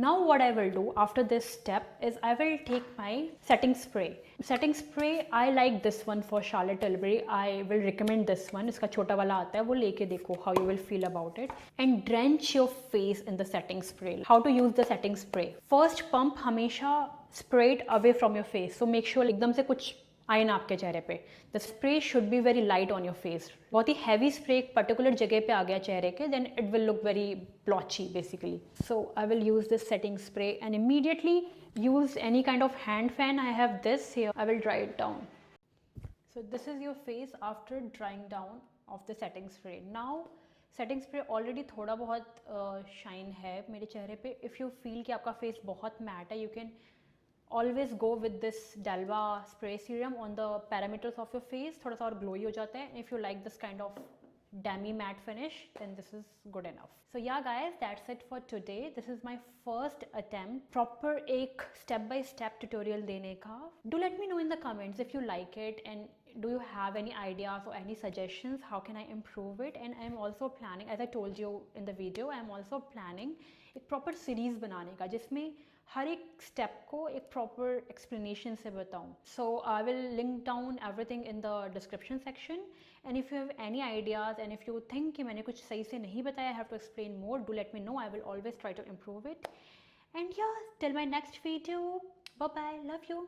Now what I will do after this step is I will take my setting spray. Setting spray, I like this one for Charlotte Tilbury. I will recommend this one. इसका छोटा वाला आता है, वो लेके देखो how you will feel about it. And drench your face in the setting spray. How to use the setting spray? First pump हमेशा spray it away from your face. So make sure एकदम से कुछ आए ना आपके चेहरे पे. The spray should be very light on your face. बहुत ही हैवी स्प्रे एक पर्टिकुलर जगह पे आ गया चेहरे के, then it will look very blotchy basically. So I will use this setting spray and immediately use any kind of hand fan. I have this here. I will dry it down. So this is your face after drying down of the setting spray. Now setting spray already थोड़ा बहुत shine है मेरे चेहरे पे. If you feel कि आपका face बहुत mat है, you can always go with this Dalva spray serum on the parameters of your face. थोड़ा सा और glowy हो जाता है. If you like this kind of demi matte finish, then this is good enough. So yeah guys, that's it for today. This is my first attempt proper एक step by step tutorial देने का. Do let me know in the comments if you like it, and do you have any ideas or any suggestions how can I improve it. And I am also planning, as I told you in the video, I am also planning एक proper series बनाने का जिसमें हर एक step को एक proper explanation से बताऊँ. So I will link down everything in the description section. And if you have any ideas and if you think कि मैंने कुछ सही से नहीं बताया, I have to explain more, do let me know. I will always try to improve it. And yeah till my next video, bye bye, love you.